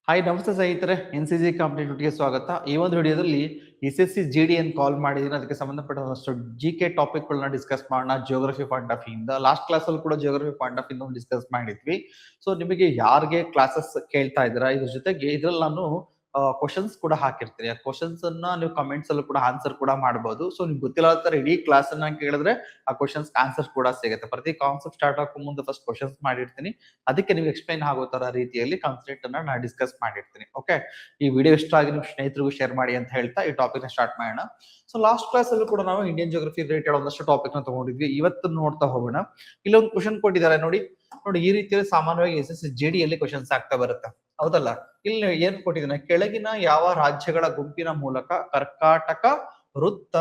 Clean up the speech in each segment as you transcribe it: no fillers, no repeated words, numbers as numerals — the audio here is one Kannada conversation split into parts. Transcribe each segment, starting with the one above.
ಹಾಯ್ ನಮಸ್ತೆ ಸ್ನೇಹಿತರೆ, NCG ಕಾಂಪಿಟೇಟಿವ್ಗೆ ಸ್ವಾಗತ. ಈ ಒಂದು ವಿಡಿಯೋದಲ್ಲಿ SSC GD ಏನು ಕಾಲ್ ಮಾಡಿದ್ದೀನಿ, ಅದಕ್ಕೆ ಸಂಬಂಧಪಟ್ಟಷ್ಟು GK ಟಾಪಿಕ್ಗಳನ್ನ ಡಿಸ್ಕಸ್ ಮಾಡೋಣ. ಜಿಯೋಗ್ರಫಿ ಪಾಯಿಂಟ್ ಆಫ್ ಇಂದ ಲಾಸ್ಟ್ ಕ್ಲಾಸಲ್ಲಿ ಕೂಡ ಜಿಯೋಗ್ರಫಿ ಪಾಯಿಂಟ್ ಆಫ್ ಇಂದ ಡಿಸ್ಕಸ್ ಮಾಡಿದ್ವಿ. ಸೊ ನಿಮಗೆ ಯಾರಿಗೆ ಕ್ಲಾಸಸ್ ಕೇಳ್ತಾ ಇದ್ದೀರಾ, ಇದ್ರ ಜೊತೆಗೆ ಇದ್ರಲ್ಲಿ ನಾನು ಕ್ವಶನ್ಸ್ ಕೂಡ ಹಾಕಿರ್ತೀನಿ. ಆ ಕ್ವಶನ್ಸ್ ಅನ್ನ ನೀವು ಕಮೆಂಟ್ಸ್ ಅಲ್ಲೂ ಕೂಡ ಆನ್ಸರ್ ಕೂಡ ಮಾಡಬಹುದು. ಸೊ ನಿಮ್ಗೆ ಗೊತ್ತಿಲ್ಲ ತರ ಇಡೀ ಕ್ಲಾಸ್ ಅನ್ನ ಕೇಳಿದ್ರೆ ಆ ಕ್ವಶನ್ಸ್ ಆನ್ಸರ್ ಕೂಡ ಸಿಗುತ್ತೆ. ಪ್ರತಿ ಕಾನ್ಸೆಪ್ಟ್ ಸ್ಟಾರ್ಟ್ ಆಗೋ ಮುಂದೆ ಫಸ್ಟ್ ಕ್ವಶನ್ಸ್ ಮಾಡಿರ್ತೀನಿ, ಅದಕ್ಕೆ ನೀವು ಎಕ್ಸ್ಪ್ಲೈನ್ ಆಗೋ ತರ ರೀತಿಯಲ್ಲಿ ಕಾನ್ಸೆಪ್ಟ್ ಅನ್ನ ನಾನು ಡಿಸ್ಕಸ್ ಮಾಡಿರ್ತೀನಿ. ಓಕೆ, ಈ ವಿಡಿಯೋ ಇಷ್ಟ ಆಗಿ ನಿಮ್ಮ ಸ್ನೇಹಿತರಿಗೂ ಶೇರ್ ಮಾಡಿ ಅಂತ ಹೇಳ್ತಾ ಈ ಟಾಪಿಕ್ ನ ಸ್ಟಾರ್ಟ್ ಮಾಡೋಣ. ಸೊ ಲಾಸ್ಟ್ ಕ್ಲಾಸ್ ಅಲ್ಲಿ ಕೂಡ ನಾವು ಇಂಡಿಯನ್ ಜಿಯೋಗ್ರಫಿ ರಿಲೇಟೆಡ್ ಒಂದಷ್ಟು ಟಾಪಿಕ್ ನ ತಗೊಂಡಿದ್ವಿ. ಇವತ್ತು ನೋಡ್ತಾ ಹೋಗೋಣ. ಇಲ್ಲೊಂದು ಕ್ವಶನ್ ಕೊಟ್ಟಿದ್ದಾರೆ ನೋಡಿ. ಈ ರೀತಿಯಲ್ಲಿ ಸಾಮಾನ್ಯವಾಗಿ SSC GD ಯಲ್ಲಿ ಕ್ವಶನ್ಸ್ ಆಗ್ತಾ ಬರುತ್ತೆ, ಹೌದಲ್ಲ. ಇಲ್ಲಿ ಏನ್ ಕೊಟ್ಟಿದ್ದಾನೆ, ಕೆಳಗಿನ ಯಾವ ರಾಜ್ಯಗಳ ಗುಂಪಿನ ಮೂಲಕ ಕರ್ಕಾಟಕ ವೃತ್ತ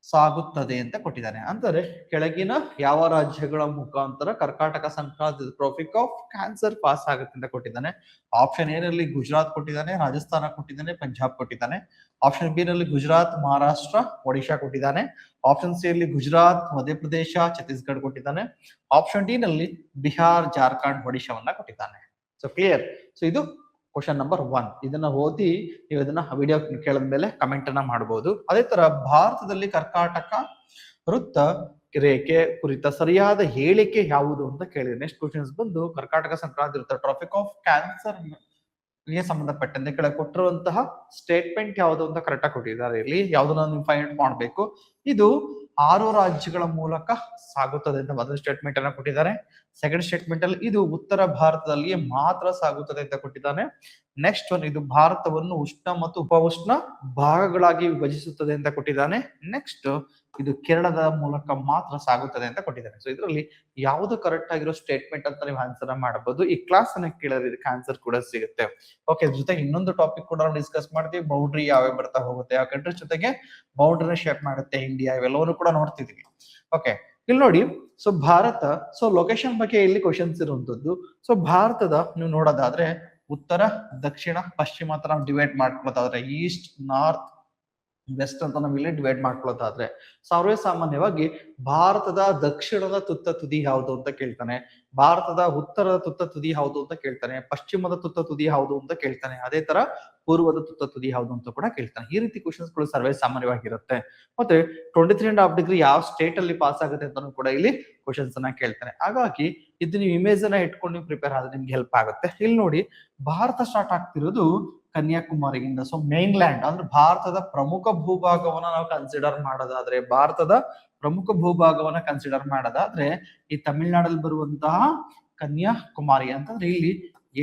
ಸಾಗುತ್ತದೆ ಅಂತ ಕೊಟ್ಟಿದ್ದಾನೆ. ಅಂದರೆ ಕೆಳಗಿನ ಯಾವ ರಾಜ್ಯಗಳ ಮುಖಾಂತರ ಕರ್ಕಾಟಕ Sankranti traffic of cancer pass ಆಗುತ್ತೆ ಅಂತ ಕೊಟ್ಟಿದ್ದಾನೆ. ಆಪ್ಷನ್ ಎ ನಲ್ಲಿ ಗುಜರಾತ್ ಕೊಟ್ಟಿದ್ದಾನೆ, ರಾಜಸ್ಥಾನ ಕೊಟ್ಟಿದ್ದಾನೆ, ಪಂಜಾಬ್ ಕೊಟ್ಟಿದ್ದಾನೆ. ಆಪ್ಷನ್ ಬಿ ನಲ್ಲಿ ಗುಜರಾತ್, ಮಹಾರಾಷ್ಟ್ರ, ಒಡಿಶಾ ಕೊಟ್ಟಿದ್ದಾನೆ. ಆಪ್ಷನ್ ಸಿ ಯಲ್ಲಿ ಗುಜರಾತ್, ಮಧ್ಯಪ್ರದೇಶ, ಛತ್ತೀಸ್ಗಢ ಕೊಟ್ಟಿದ್ದಾನೆ. ಆಪ್ಷನ್ ಡಿ ನಲ್ಲಿ ಬಿಹಾರ್, ಜಾರ್ಖಂಡ್, ಒಡಿಶಾವನ್ನ ಕೊಟ್ಟಿದ್ದಾನೆ. So clear. ಸೊ ಇದು ಕ್ವಶನ್ ನಂಬರ್ 1. ಇದನ್ನ ಓದಿ ನೀವು ಇದನ್ನ ವಿಡಿಯೋ ಕೇಳಿದ ಮೇಲೆ ಕಮೆಂಟ್ ಅನ್ನ ಮಾಡಬಹುದು. ಅದೇ ತರ ಭಾರತದಲ್ಲಿ ಕರ್ಕಾಟಕ ವೃತ್ತ ರೇಖೆ ಕುರಿತ ಸರಿಯಾದ ಹೇಳಿಕೆ ಯಾವುದು ಅಂತ ಕೇಳಿದ್ರೆ ನೆಕ್ಸ್ಟ್ ಕ್ವಶನ್ಸ್ ಬಂದು ಕರ್ಕಾಟಕ ಸಂಕ್ರಾಂತಿ ವೃತ್ತ ಟ್ರಾಫಿಕ್ ಆಫ್ ಕ್ಯಾನ್ಸರ್ ಗೆ ಸಂಬಂಧಪಟ್ಟಂತೆ ಕೆಳಗೆ ಕೊಟ್ಟಿರುವಂತಹ ಸ್ಟೇಟ್ಮೆಂಟ್ ಯಾವುದು ಅಂತ ಕರೆಕ್ಟ್ ಆಗಿ ಕೊಟ್ಟಿದ್ದಾರೆ. ಇಲ್ಲಿ ಯಾವ್ದನ್ನ ನೀವು ಫೈಂಡ್ ಮಾಡಬೇಕು. ಇದು 6 ರಾಜ್ಯಗಳ ಮೂಲಕ ಸಾಗುತ್ತದೆ ಅಂತ ಮೊದಲ ಸ್ಟೇಟ್ಮೆಂಟ್ ಅನ್ನ ಕೊಟ್ಟಿದ್ದಾರೆ. ಸೆಕೆಂಡ್ ಸ್ಟೇಟ್ಮೆಂಟ್ ಅಲ್ಲಿ ಇದು ಉತ್ತರ ಭಾರತದಲ್ಲಿ ಮಾತ್ರ ಸಾಗುತ್ತದೆ ಅಂತ ಕೊಟ್ಟಿದ್ದಾನೆ. ನೆಕ್ಸ್ಟ್ ಒನ್, ಇದು ಭಾರತವನ್ನು ಉಷ್ಣ ಮತ್ತು ಉಪ-ಉಷ್ಣ ಭಾಗಗಳಾಗಿ ವಿಭಜಿಸುತ್ತದೆ ಅಂತ ಕೊಟ್ಟಿದ್ದಾನೆ. ನೆಕ್ಸ್ಟ್, ಇದು ಕೇರಳದ ಮೂಲಕ ಮಾತ್ರ ಸಾಗುತ್ತದೆ ಅಂತ ಕೊಟ್ಟಿದ್ದಾನೆ. ಸೊ ಇದರಲ್ಲಿ ಯಾವುದು ಕರೆಕ್ಟ್ ಆಗಿರೋ ಸ್ಟೇಟ್ಮೆಂಟ್ ಅಂತ ನೀವು ಆನ್ಸರ್ ಮಾಡಬಹುದು. ಈ ಕ್ಲಾಸ್ ಅನ್ನ ಕೇಳಿದ್ರೆ ಇದಕ್ಕೆ ಆನ್ಸರ್ ಕೂಡ ಸಿಗುತ್ತೆ. ಓಕೆ, ಜೊತೆಗೆ ಇನ್ನೊಂದು ಟಾಪಿಕ್ ಕೂಡ ನಾವು ಡಿಸ್ಕಸ್ ಮಾಡ್ತೀವಿ. ಬೌಂಡ್ರಿ ಯಾವ್ಯಾವ ಬರ್ತಾ ಹೋಗುತ್ತೆ, ಯಾವ ಕಂಟ್ರಿ ಜೊತೆಗೆ ಬೌಂಡ್ರಿನ ಶೇಪ್ ಮಾಡುತ್ತೆ ಇಂಡಿಯಾ, ಇವೆಲ್ಲವನ್ನು ಕೂಡ ನೋಡ್ತಿದ್ವಿ. ಓಕೆ, ಇಲ್ಲಿ ನೋಡಿ. ಸೊ ಭಾರತ, ಸೊ ಲೊಕೇಶನ್ ಬಗ್ಗೆ ಇಲ್ಲಿ ಕ್ವಶನ್ಸ್ ಇರುವಂತದ್ದು. ಸೊ ಭಾರತದ ನೀವು ನೋಡೋದಾದ್ರೆ ಉತ್ತರ, ದಕ್ಷಿಣ, ಪಶ್ಚಿಮ ಅಂತ ನಾವು ಡಿವೈಡ್ ಮಾಡ್ಕೊಳ್ಳೋದಾದ್ರೆ, ಈಸ್ಟ್, ನಾರ್ತ್, ವೆಸ್ಟ್ ಅಂತ ನಾವು ಇಲ್ಲಿ ಡಿವೈಡ್ ಮಾಡ್ಕೊಳ್ಳೋದಾದ್ರೆ, ಸರ್ವೇ ಸಾಮಾನ್ಯವಾಗಿ ಭಾರತದ ದಕ್ಷಿಣದ ತುತ್ತ ತುದಿ ಯಾವುದು ಅಂತ ಕೇಳ್ತಾನೆ, ಭಾರತದ ಉತ್ತರದ ತುತ್ತ ತುದಿ ಯಾವುದು ಅಂತ ಕೇಳ್ತಾನೆ, ಪಶ್ಚಿಮದ ತುತ್ತ ತುದಿ ಯಾವುದು ಅಂತ ಕೇಳ್ತಾನೆ, ಅದೇ ತರ ಪೂರ್ವದ ತುತ್ತ ತುದಿ ಯಾವುದು ಅಂತ ಕೂಡ ಕೇಳ್ತಾನೆ. ಈ ರೀತಿ ಕ್ವಶನ್ಸ್ ಗಳು ಸರ್ವೇ ಸಾಮಾನ್ಯವಾಗಿರುತ್ತೆ. ಮತ್ತೆ 23.5 ಡಿಗ್ರಿ ಯಾವ ಸ್ಟೇಟ್ ಅಲ್ಲಿ ಪಾಸ್ ಆಗುತ್ತೆ ಅಂತಾನು ಕೂಡ ಇಲ್ಲಿ ಕ್ವಶನ್ಸ್ ಅನ್ನ ಕೇಳ್ತಾನೆ. ಹಾಗಾಗಿ ಇದು ನೀವು ಇಮೇಜ್ ಅನ್ನ ಇಟ್ಕೊಂಡು ನೀವು ಪ್ರಿಪೇರ್ ಆದ್ರೆ ನಿಮ್ಗೆ ಹೆಲ್ಪ್ ಆಗುತ್ತೆ. ಇಲ್ಲಿ ನೋಡಿ, ಭಾರತ ಸ್ಟಾರ್ಟ್ ಆಗ್ತಿರೋದು ಕನ್ಯಾಕುಮಾರಿಯಿಂದ. ಸೊ ಮೇನ್ ಲ್ಯಾಂಡ್ ಅಂದ್ರೆ ಭಾರತದ ಪ್ರಮುಖ ಭೂಭಾಗವನ್ನ ನಾವು ಕನ್ಸಿಡರ್ ಮಾಡೋದಾದ್ರೆ, ಭಾರತದ ಪ್ರಮುಖ ಭೂಭಾಗವನ್ನ ಕನ್ಸಿಡರ್ ಮಾಡೋದಾದ್ರೆ ಈ ತಮಿಳುನಾಡಲ್ಲಿ ಬರುವಂತಹ ಕನ್ಯಾಕುಮಾರಿ ಅಂತಂದ್ರೆ ಇಲ್ಲಿ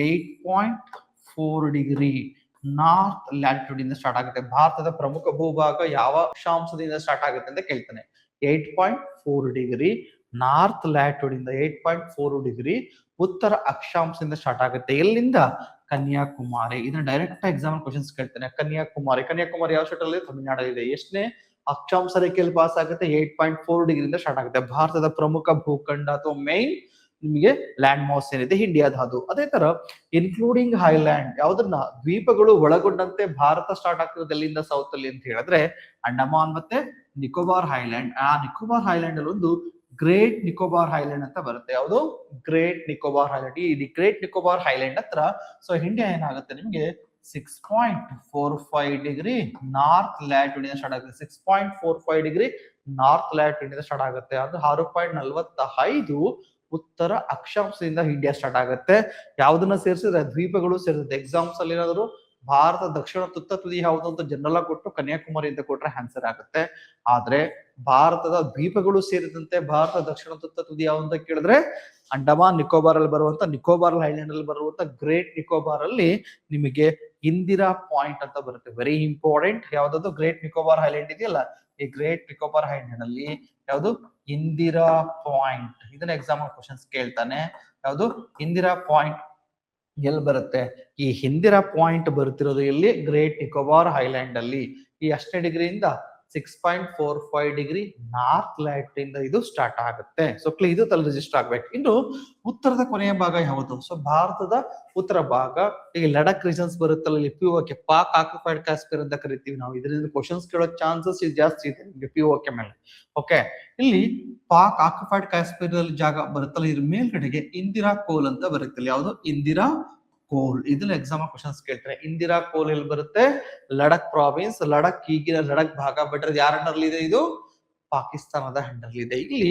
8.4 ಡಿಗ್ರಿ ನಾರ್ತ್ ಲ್ಯಾಟಿಟ್ಯೂಡ್ ಇಂದ ಸ್ಟಾರ್ಟ್ ಆಗುತ್ತೆ. ಭಾರತದ ಪ್ರಮುಖ ಭೂಭಾಗ ಯಾವ ಅಕ್ಷಾಂಶದಿಂದ ಸ್ಟಾರ್ಟ್ ಆಗುತ್ತೆ ಅಂತ ಕೇಳ್ತಾನೆ. 8.4 ಡಿಗ್ರಿ ನಾರ್ತ್ ಲ್ಯಾಟಿಟ್ಯೂಡ್ ಇಂದ 8.4 ಡಿಗ್ರಿ ಉತ್ತರ ಅಕ್ಷಾಂಶದಿಂದ ಸ್ಟಾರ್ಟ್ ಆಗುತ್ತೆ. ಎಲ್ಲಿಂದ? ಕನ್ಯಾಕುಮಾರಿ. ಇದನ್ನ ಡೈರೆಕ್ಟ್ ಎಕ್ಸಾಮ್ ಕ್ವಶನ್ಸ್ ಕೇಳ್ತಾನೆ. ಕನ್ಯಾಕುಮಾರಿ ಯಾವ ಸ್ಟೇಟ್ ಅಲ್ಲಿ? ತಮಿಳುನಾಡಲ್ಲಿ ಇದೆ. ಎಷ್ಟನೇ ಅಕ್ಷಾಂಶ ರೇಖೆಯಲ್ಲಿ ಪಾಸ್ ಆಗುತ್ತೆ? 8.4 ಡಿಗ್ರಿಯಿಂದ ಸ್ಟಾರ್ಟ್ ಆಗುತ್ತೆ. ಭಾರತದ ಪ್ರಮುಖ ಭೂಖಂಡ ಅಥವಾ ಮೈನ್ ನಿಮಗೆ ಲ್ಯಾಂಡ್ ಮಾಸ್ ಏನಿದೆ ಇಂಡಿಯಾದ ಅದು. ಅದೇ ತರ ಇನ್ಕ್ಲೂಡಿಂಗ್ ಹೈಲ್ಯಾಂಡ್, ಯಾವ್ದನ್ನ ದ್ವೀಪಗಳು ಒಳಗೊಂಡಂತೆ ಭಾರತ ಸ್ಟಾರ್ಟ್ ಆಗ್ತಿರೋದು ಎಲ್ಲಿಂದ? ಸೌತ್ ಅಲ್ಲಿ ಅಂತ ಹೇಳಿದ್ರೆ ಅಂಡಮಾನ್ ಮತ್ತೆ ನಿಕೋಬಾರ್ ಹೈಲ್ಯಾಂಡ್. ಆ ನಿಕೋಬಾರ್ ಹೈಲ್ಯಾಂಡ್ ಅಲ್ಲಿ ಒಂದು ಗ್ರೇಟ್ ನಿಕೋಬಾರ್ ಹೈಲ್ಯಾಂಡ್ ಅಂತ ಬರುತ್ತೆ. ಯಾವುದು? Great Nicobar highland. ಈ ಗ್ರೇಟ್ ನಿಕೋಬಾರ್ ಹೈಲ್ಯಾಂಡ್ ಹತ್ರ ಸೊ ಇಂಡಿಯಾ ಏನಾಗುತ್ತೆ ನಿಮಗೆ 6.45 ಡಿಗ್ರಿ ನಾರ್ತ್ ಲ್ಯಾಟಿಟ್ಯೂಡ್ ಇಂದ ಸ್ಟಾರ್ಟ್ ಆಗುತ್ತೆ. 6.45 ಡಿಗ್ರಿ ನಾರ್ತ್ ಲ್ಯಾಟಿಟ್ಯೂಡ್ ಇಂದ ಸ್ಟಾರ್ಟ್ ಆಗುತ್ತೆ. ಅದು 6.45 ಉತ್ತರ ಅಕ್ಷಾಂಶದಿಂದ ಇಂಡಿಯಾ ಸ್ಟಾರ್ಟ್ ಆಗುತ್ತೆ. ಯಾವ್ದನ್ನ ಸೇರಿಸಿದ್ರೆ ದ್ವೀಪಗಳು ಸೇರಿಸುತ್ತೆ. ಎಕ್ಸಾಮ್ಸ್ ಅಲ್ಲಿ ಏನಾದ್ರು ಭಾರತ ದಕ್ಷಿಣ ತುತ್ತ ತುದಿ ಯಾವುದು ಅಂತ ಜನರಲ್ ಆಗಿ ಕೊಟ್ಟು ಕನ್ಯಾಕುಮಾರಿ ಅಂತ ಕೊಟ್ರೆ ಆನ್ಸರ್ ಆಗುತ್ತೆ. ಆದ್ರೆ ಭಾರತದ ದ್ವೀಪಗಳು ಸೇರಿದಂತೆ ಭಾರತ ದಕ್ಷಿಣ ತುತ್ತ ತುದಿ ಯಾವುದು ಅಂತ ಕೇಳಿದ್ರೆ ಅಂಡಮಾನ್ ನಿಕೋಬಾರ್ ಅಲ್ಲಿ ಬರುವಂತ ನಿಕೋಬಾರ್ ಐಲ್ಯಾಂಡ್ ಅಲ್ಲಿ ಬರುವಂತ ಗ್ರೇಟ್ ನಿಕೋಬಾರ್ ಅಲ್ಲಿ ನಿಮಗೆ ಇಂದಿರಾ ಪಾಯಿಂಟ್ ಅಂತ ಬರುತ್ತೆ. Very important. ಯಾವ್ದು? ಗ್ರೇಟ್ ನಿಕೋಬಾರ್ ಐಲ್ಯಾಂಡ್ ಇದೆಯಲ್ಲ, ಈ ಗ್ರೇಟ್ ನಿಕೋಬಾರ್ ಐಲ್ಯಾಂಡ್ ಅಲ್ಲಿ ಯಾವುದು? ಇಂದಿರಾ ಪಾಯಿಂಟ್. ಇದನ್ನ ಎಕ್ಸಾಮ್ ಕ್ವಶನ್ಸ್ ಕೇಳ್ತಾನೆ. ಯಾವುದು? ಇಂದಿರಾ ಪಾಯಿಂಟ್ ಎಲ್ಲಿ ಬರುತ್ತೆ? ಈ ಇಂದಿರಾ ಪಾಯಿಂಟ್ ಬರ್ತಿರೋದು ಎಲ್ಲಿ? ಗ್ರೇಟ್ ನಿಕೋಬಾರ್ ಐಲ್ಯಾಂಡ್ ಅಲ್ಲಿ. ಈ ಅಷ್ಟೇ ಡಿಗ್ರಿಯಿಂದ 6.45 ಡಿಗ್ರಿ ನಾರ್ತ್ ಲ್ಯಾಟಿಟ್ಯೂಡ್ ಇಂದ ಇದು ಸ್ಟಾರ್ಟ್ ಆಗುತ್ತೆ. ಸೊ ಇದು ತಲೆ ರಿಜಿಸ್ಟರ್ ಆಗ್ಬೇಕು. ಇನ್ನು ಉತ್ತರದ ಕೊನೆಯ ಭಾಗ ಯಾವುದು? ಸೊ ಭಾರತದ ಉತ್ತರ ಭಾಗ ಈಗ ಲಡಕ್ ರೀಜನ್ಸ್ ಬರುತ್ತಲ್ಲ, ಇಲ್ಲಿ POK ಪಾಕ್ ಆಕ್ಯುಪೈಡ್ ಕಾಶ್ಮೀರ್ ಅಂತ ಕರಿತೀವಿ ನಾವು. ಇದರಿಂದ ಕ್ವಶನ್ಸ್ ಕೇಳೋ ಚಾನ್ಸಸ್ ಜಾಸ್ತಿ ಇದೆ ನಿಮಗೆ POK ಮೇಲೆ. ಓಕೆ, ಇಲ್ಲಿ ಪಾಕ್ ಆಕ್ಯುಪೈಡ್ ಕಾಶ್ಮೀರ್ ಜಾಗ ಬರುತ್ತಲ್ಲ, ಇದ್ರ ಮೇಲ್ಗಡೆಗೆ ಇಂದಿರಾ ಕೋಲ್ ಅಂತ ಬರುತ್ತೆ. ಯಾವುದು? ಇಂದಿರಾ ಕೋಲ್. ಇದನ್ನ ಎಕ್ಸಾಮ್ ಕ್ವಶನ್ಸ್ ಕೇಳ್ತಾರೆ. ಇಂದಿರಾ ಕೋಲ್ ಎಲ್ಲಿ ಬರುತ್ತೆ? ಲಡಕ್ ಪ್ರಾವಿನ್ಸ್, ಲಡಕ್ ಈಗಿನ ಲಡಕ್ ಭಾಗ. ಬಟ್ ಅದು ಯಾರ ಅಂಡರ್ ಇದೆ? ಇದು ಪಾಕಿಸ್ತಾನದ ಅಂಡರ್ ಇದೆ. ಇಲ್ಲಿ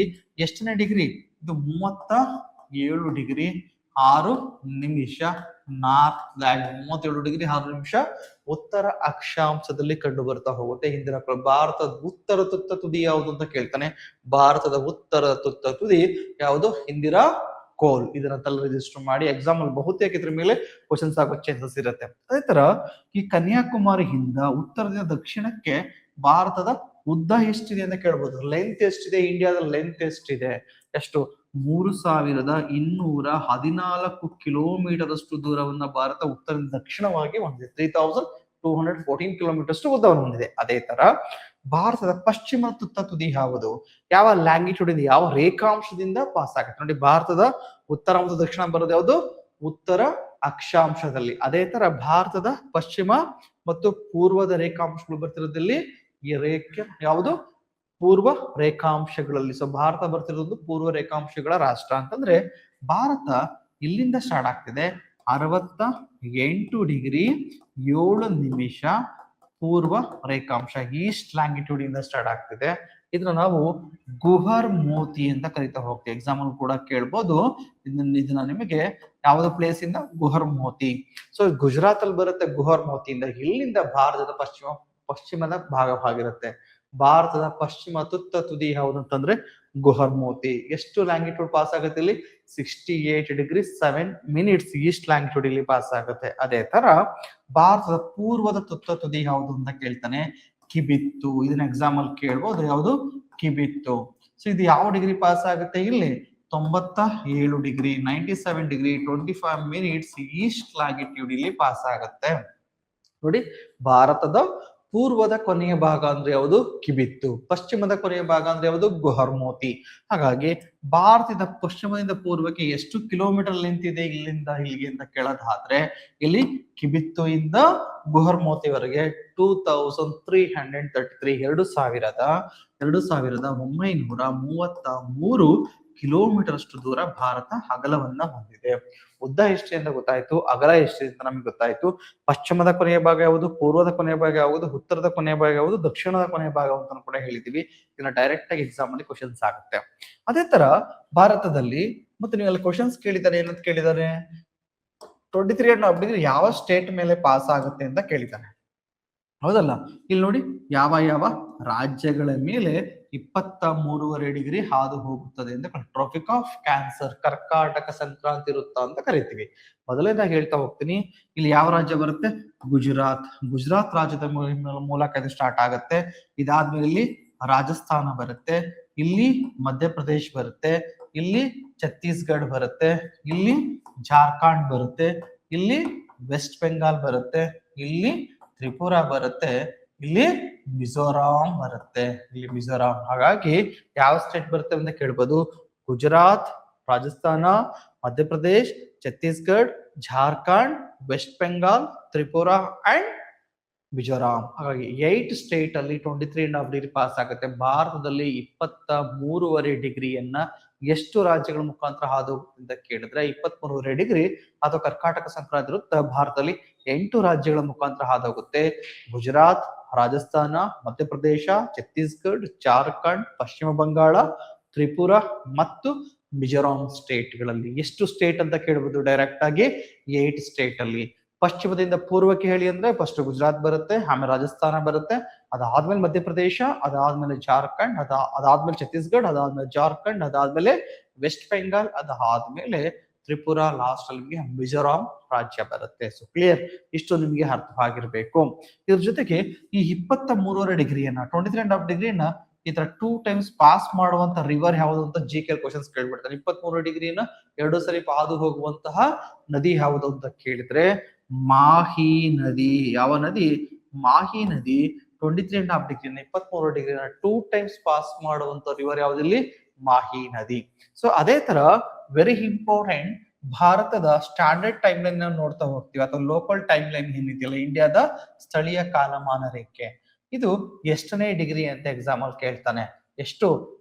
ಎಷ್ಟನೇ ಡಿಗ್ರಿ? ಇದು 37 ಡಿಗ್ರಿ 6 ನಿಮಿಷ ನಾರ್ತ್ ಲ್ಯಾಂಡ್, 37 ಡಿಗ್ರಿ 6 ನಿಮಿಷ ಉತ್ತರ ಅಕ್ಷಾಂಶದಲ್ಲಿ ಕಂಡು ಬರ್ತಾ ಹೋಗುತ್ತೆ ಇಂದಿರಾ ಕೋಲ್. ಭಾರತದ ಉತ್ತರ ತುತ್ತ ತುದಿ ಯಾವುದು ಅಂತ ಕೇಳ್ತಾನೆ. ಭಾರತದ ಉತ್ತರ ತುತ್ತ ತುದಿ ಯಾವುದು? ಇಂದಿರಾ ಕೋಲ್. ಇದನ್ನ ತಲೆ ರಿಜಿಸ್ಟರ್ ಮಾಡಿ. ಎಕ್ಸಾಮ್ ಅಲ್ಲಿ ಬಹುತೇಕ ಇದ್ರ ಮೇಲೆ ಕ್ವಶನ್ಸ್ ಆಗೋ ಚಾನ್ಸಸ್ ಇರುತ್ತೆ. ಅದೇ ತರ ಈ ಕನ್ಯಾಕುಮಾರಿಯಿಂದ ಉತ್ತರದಿಂದ ದಕ್ಷಿಣಕ್ಕೆ ಭಾರತದ ಉದ್ದ ಎಷ್ಟಿದೆ ಅಂತ ಕೇಳ್ಬೋದು. ಲೆಂತ್ ಎಷ್ಟಿದೆ? ಇಂಡಿಯಾದ ಲೆಂತ್ ಎಷ್ಟಿದೆ? ಎಷ್ಟು? 3214 ಕಿಲೋಮೀಟರ್ ಅಷ್ಟು ದೂರವನ್ನ ಭಾರತ ಉತ್ತರದಿಂದ ದಕ್ಷಿಣವಾಗಿ ಹೊಂದಿದೆ. 3214 ಕಿಲೋಮೀಟರ್ ಅಷ್ಟು ಉದ್ದವನ್ನು ಹೊಂದಿದೆ. ಅದೇ ತರ ಭಾರತದ ಪಶ್ಚಿಮ ತುತ್ತ ತುದಿ ಯಾವುದು? ಯಾವ ಲ್ಯಾಂಗಿಟ್ಯೂಡ್ ಇಂದ, ಯಾವ ರೇಖಾಂಶದಿಂದ ಪಾಸ್ ಆಗುತ್ತೆ ನೋಡಿ. ಭಾರತದ ಉತ್ತರ ಮತ್ತು ದಕ್ಷಿಣ ಬರೋದು ಯಾವುದು? ಉತ್ತರ ಅಕ್ಷಾಂಶದಲ್ಲಿ. ಅದೇ ತರ ಭಾರತದ ಪಶ್ಚಿಮ ಮತ್ತು ಪೂರ್ವದ ರೇಖಾಂಶಗಳು ಬರ್ತಿರೋದ್ರಲ್ಲಿ ಈ ರೇಖೆ ಯಾವುದು? ಪೂರ್ವ ರೇಖಾಂಶಗಳಲ್ಲಿ. ಸೊ ಭಾರತ ಬರ್ತಿರೋದು ಪೂರ್ವ ರೇಖಾಂಶಗಳ ರಾಷ್ಟ್ರ ಅಂತಂದ್ರೆ ಭಾರತ ಇಲ್ಲಿಂದ ಸ್ಟಾರ್ಟ್ ಆಗ್ತಿದೆ 68 ಡಿಗ್ರಿ 7 ನಿಮಿಷ ಪೂರ್ವ ರೇಖಾಂಶ, ಈಸ್ಟ್ ಲ್ಯಾಂಗಿಟ್ಯೂಡ್ ಇಂದ ಸ್ಟಾರ್ಟ್ ಆಗ್ತಿದೆ. ಇದನ್ನ ನಾವು ಗುಹರ್ ಮೋತಿ ಅಂತ ಕರಿತಾ ಹೋಗ್ತೀವಿ. ಎಕ್ಸಾಂಪಲ್ ಕೂಡ ಕೇಳ್ಬೋದು. ಇದನ್ನ ನಿಮಗೆ ಯಾವ್ದು ಪ್ಲೇಸ್ ಇಂದ? ಗುಹರ್ ಮೋತಿ. ಸೊ ಗುಜರಾತ್ ಅಲ್ಲಿ ಬರುತ್ತೆ ಗುಹರ್ ಮೋತಿಯಿಂದ. ಇಲ್ಲಿಂದ ಭಾರತದ ಪಶ್ಚಿಮದ ಭಾಗವಾಗಿರುತ್ತೆ. ಭಾರತದ ಪಶ್ಚಿಮ ತುತ್ತ ತುದಿ ಯಾವುದು ಅಂತಂದ್ರೆ ಗುಹರ್ ಮೋತಿ. ಎಷ್ಟು ಲ್ಯಾಂಗಿಟ್ಯೂಡ್ ಪಾಸ್ ಆಗುತ್ತೆ ಇಲ್ಲಿ? 68 ಡಿಗ್ರಿ 7 ಮಿನಿಟ್ಸ್ ಈಸ್ಟ್ ಲ್ಯಾಂಗಿಟ್ಯೂಡ್ ಇಲ್ಲಿ ಪಾಸ್ ಆಗುತ್ತೆ. ಅದೇ ತರ ಭಾರತದ ಪೂರ್ವದ ತುತ್ತ ತುದಿ ಯಾವುದು ಅಂತ ಕೇಳ್ತಾನೆ. ಕಿಬಿತ್ತು. ಇದನ್ನ ಎಕ್ಸಾಮ್ ಅಲ್ಲಿ ಕೇಳ್ಬೋದು. ಯಾವುದು? ಕಿಬಿತ್ತು. ಸೊ ಇದು ಯಾವ ಡಿಗ್ರಿ ಪಾಸ್ ಆಗುತ್ತೆ? ಇಲ್ಲಿ 97 degree 97 degree 25 minutes East longitude ಇಲ್ಲಿ ಪಾಸ್ ಆಗುತ್ತೆ ನೋಡಿ. ಭಾರತದ ಪೂರ್ವದ ಕೊನೆಯ ಭಾಗ ಅಂದ್ರೆ ಯಾವುದು? ಕಿಬಿತ್ತು. ಪಶ್ಚಿಮದ ಕೊನೆಯ ಭಾಗ ಅಂದ್ರೆ ಯಾವುದು? ಗುಹರ್ ಮೋತಿ. ಹಾಗಾಗಿ ಭಾರತದ ಪಶ್ಚಿಮದಿಂದ ಪೂರ್ವಕ್ಕೆ ಎಷ್ಟು ಕಿಲೋಮೀಟರ್ ಲೆಂತ್ ಇದೆ ಇಲ್ಲಿಂದ ಇಲ್ಲಿಗೆ ಅಂತ ಕೇಳೋದಾದ್ರೆ ಇಲ್ಲಿ ಕಿಬಿತ್ತು ಇಂದ ಗುಹರ್ ಮೋತಿವರೆಗೆ 2333 2933 ಕಿಲೋಮೀಟರ್ ಅಷ್ಟು ದೂರ ಭಾರತ ಅಗಲವನ್ನ ಹೊಂದಿದೆ. ಉದ್ದ ಎಷ್ಟು ಅಂತ ಗೊತ್ತಾಯ್ತು, ಅಗಲ ಎಷ್ಟು ಅಂತ ನಮ್ಗೆ ಗೊತ್ತಾಯ್ತು. ಪಶ್ಚಿಮದ ಕೊನೆಯ ಭಾಗ ಯಾವುದು, ಪೂರ್ವದ ಕೊನೆಯ ಭಾಗ ಯಾವುದು, ಉತ್ತರದ ಕೊನೆಯ ಭಾಗ ಯಾವುದು, ದಕ್ಷಿಣದ ಕೊನೆಯ ಭಾಗ ಅಂತ ಕೂಡ ಹೇಳಿದೀವಿ. ಇದನ್ನ ಡೈರೆಕ್ಟ್ ಆಗಿ ಎಕ್ಸಾಮ್ ಅಲ್ಲಿ ಕ್ವಶನ್ಸ್ ಆಗುತ್ತೆ. ಅದೇ ತರ ಭಾರತದಲ್ಲಿ ಮತ್ತೆ ನೀವೆಲ್ಲ ಕ್ವಶನ್ಸ್ ಕೇಳಿದ್ದಾರೆ. ಏನಂತ ಕೇಳಿದ್ದಾರೆ? 23 ಅಂಡ್ ಡಿಗ್ರಿ ಯಾವ ಸ್ಟೇಟ್ ಮೇಲೆ ಪಾಸ್ ಆಗುತ್ತೆ ಅಂತ ಕೇಳಿದ್ದಾನೆ, ಹೌದಲ್ಲ? ಇಲ್ಲಿ ನೋಡಿ, ಯಾವ ಯಾವ ರಾಜ್ಯಗಳ ಮೇಲೆ 23.5 ಡಿಗ್ರಿ ಹಾದು ಹೋಗುತ್ತದೆ ಅಂತ. ಟ್ರಾಪಿಕ್ ಆಫ್ ಕ್ಯಾನ್ಸರ್, ಕರ್ಕಾಟಕ ಸಂಕ್ರಾಂತಿ ವೃತ್ತ ಅಂತ ಕರಿತೀವಿ. ಮೊದಲನೇದಾಗಿ ಹೇಳ್ತಾ ಹೋಗ್ತೀನಿ. ಇಲ್ಲಿ ಯಾವ ರಾಜ್ಯ ಬರುತ್ತೆ? ಗುಜರಾತ್ ರಾಜ್ಯದ ಮೂಲಕ ಇದು ಸ್ಟಾರ್ಟ್ ಆಗುತ್ತೆ. ಇದಾದ್ಮೇಲೆ ಇಲ್ಲಿ ರಾಜಸ್ಥಾನ ಬರುತ್ತೆ, ಇಲ್ಲಿ ಮಧ್ಯಪ್ರದೇಶ್ ಬರುತ್ತೆ, ಇಲ್ಲಿ ಛತ್ತೀಸ್ಗಢ ಬರುತ್ತೆ, ಇಲ್ಲಿ ಜಾರ್ಖಂಡ್ ಬರುತ್ತೆ, ಇಲ್ಲಿ ವೆಸ್ಟ್ ಬೆಂಗಾಲ್ ಬರುತ್ತೆ, ಇಲ್ಲಿ ತ್ರಿಪುರಾ ಬರುತ್ತೆ, ಇಲ್ಲಿ ಮಿಜೋರಾಂ ಬರುತ್ತೆ. ಇಲ್ಲಿ ಮಿಜೋರಾಂ. ಹಾಗಾಗಿ ಯಾವ ಸ್ಟೇಟ್ ಬರುತ್ತೆ ಅಂತ ಕೇಳ್ಬೋದು. Gujarat, Rajasthan, Madhya Pradesh, Chhattisgarh, Jharkhand, West Bengal, Tripura and Mizoram. ಹಾಗಾಗಿ 8 ಸ್ಟೇಟ್ ಅಲ್ಲಿ 23.5 ಡಿಗ್ರಿ ಪಾಸ್ ಆಗುತ್ತೆ. ಭಾರತದಲ್ಲಿ 23.5 ಡಿಗ್ರಿಯನ್ನ ಎಷ್ಟು ರಾಜ್ಯಗಳ ಮುಖಾಂತರ ಹಾದು ಅಂತ ಕೇಳಿದ್ರೆ 23.5 ಡಿಗ್ರಿ ಅಥವಾ ಕರ್ಕಾಟಕ ಸಂಕ್ರಾಂತಿ ವೃತ್ತ ಭಾರತದಲ್ಲಿ 8 ರಾಜ್ಯಗಳ ಮುಖಾಂತರ ಹಾದೋಗುತ್ತೆ. ಗುಜರಾತ್, ರಾಜಸ್ಥಾನ, ಮಧ್ಯಪ್ರದೇಶ, ಛತ್ತೀಸ್ಗಢ, ಜಾರ್ಖಂಡ್, ಪಶ್ಚಿಮ ಬಂಗಾಳ, ತ್ರಿಪುರಾ ಮತ್ತು ಮಿಜೋರಾಂ ಸ್ಟೇಟ್ಗಳಲ್ಲಿ. ಎಷ್ಟು ಸ್ಟೇಟ್ ಅಂತ ಕೇಳಬಹುದು ಡೈರೆಕ್ಟ್ ಆಗಿ? 8 ಸ್ಟೇಟ್ ಅಲ್ಲಿ. ಪಶ್ಚಿಮದಿಂದ ಪೂರ್ವಕ್ಕೆ ಹೇಳಿ ಅಂದ್ರೆ ಫಸ್ಟ್ ಗುಜರಾತ್ ಬರುತ್ತೆ, ಆಮೇಲೆ ರಾಜಸ್ಥಾನ ಬರುತ್ತೆ, ಅದಾದ್ಮೇಲೆ ಮಧ್ಯಪ್ರದೇಶ, ಅದಾದ್ಮೇಲೆ ಜಾರ್ಖಂಡ್, ಅದಾದ್ಮೇಲೆ ಛತ್ತೀಸ್ಗಢ, ಅದಾದ್ಮೇಲೆ ಜಾರ್ಖಂಡ್, ಅದಾದ್ಮೇಲೆ ವೆಸ್ಟ್ ಬೆಂಗಾಲ್, ಅದಾದ್ಮೇಲೆ ತ್ರಿಪುರಾ, ಲಾಸ್ಟ್ ಅಲ್ಲಿ ಮಿಜೋರಾಂ ರಾಜ್ಯ ಬರುತ್ತೆ. ಸೊ ಕ್ಲಿಯರ್, ಇಷ್ಟು ನಿಮಗೆ ಅರ್ಥವಾಗಿರ್ಬೇಕು. ಇದ್ರ ಜೊತೆಗೆ ಈ 23.5 ಡಿಗ್ರಿಯನ್ನ 23.5 ಡಿಗ್ರಿಯನ್ನ ಈ ತರ 2 ಟೈಮ್ಸ್ ಪಾಸ್ ಮಾಡುವಂತ ರಿವರ್ ಯಾವುದು ಅಂತ GK ಕ್ವಶನ್ಸ್ ಕೇಳ್ಬಿಡ್ತಾರೆ. 23 ಡಿಗ್ರಿನ 2 ಸರಿ ಹಾದು ಹೋಗುವಂತಹ ನದಿ ಯಾವುದು ಅಂತ ಕೇಳಿದ್ರೆ ಮಾಹಿ ನದಿ. ಯಾವ ನದಿ? ಮಾಹಿ ನದಿ 23.5 ಡಿಗ್ರಿನ 23 ಡಿಗ್ರಿನ 2 ಟೈಮ್ಸ್ ಪಾಸ್ ಮಾಡುವಂತ ರಿವರ್ ಯಾವ್ದಿಲ್ಲಿ? ಮಾಹಿ ನದಿ. ಸೊ ಅದೇ ತರ ವೆರಿ ಇಂಪಾರ್ಟೆಂಟ್, ಭಾರತದ ಸ್ಟ್ಯಾಂಡರ್ಡ್ ಟೈಮ್ ಲೈನ್ ನಾವು ನೋಡ್ತಾ ಹೋಗ್ತೀವಿ ಅಥವಾ ಲೋಕಲ್ ಟೈಮ್ ಲೈನ್ ಏನಿದೆಯಲ್ಲ, ಇಂಡಿಯಾದ ಸ್ಥಳೀಯ ಕಾಲಮಾನ ರೇಖೆ, ಇದು ಎಷ್ಟನೇ ಡಿಗ್ರಿ ಅಂತ ಎಕ್ಸಾಮ್ ಅಲ್ಲಿ ಕೇಳ್ತಾನೆ. ಎಷ್ಟು?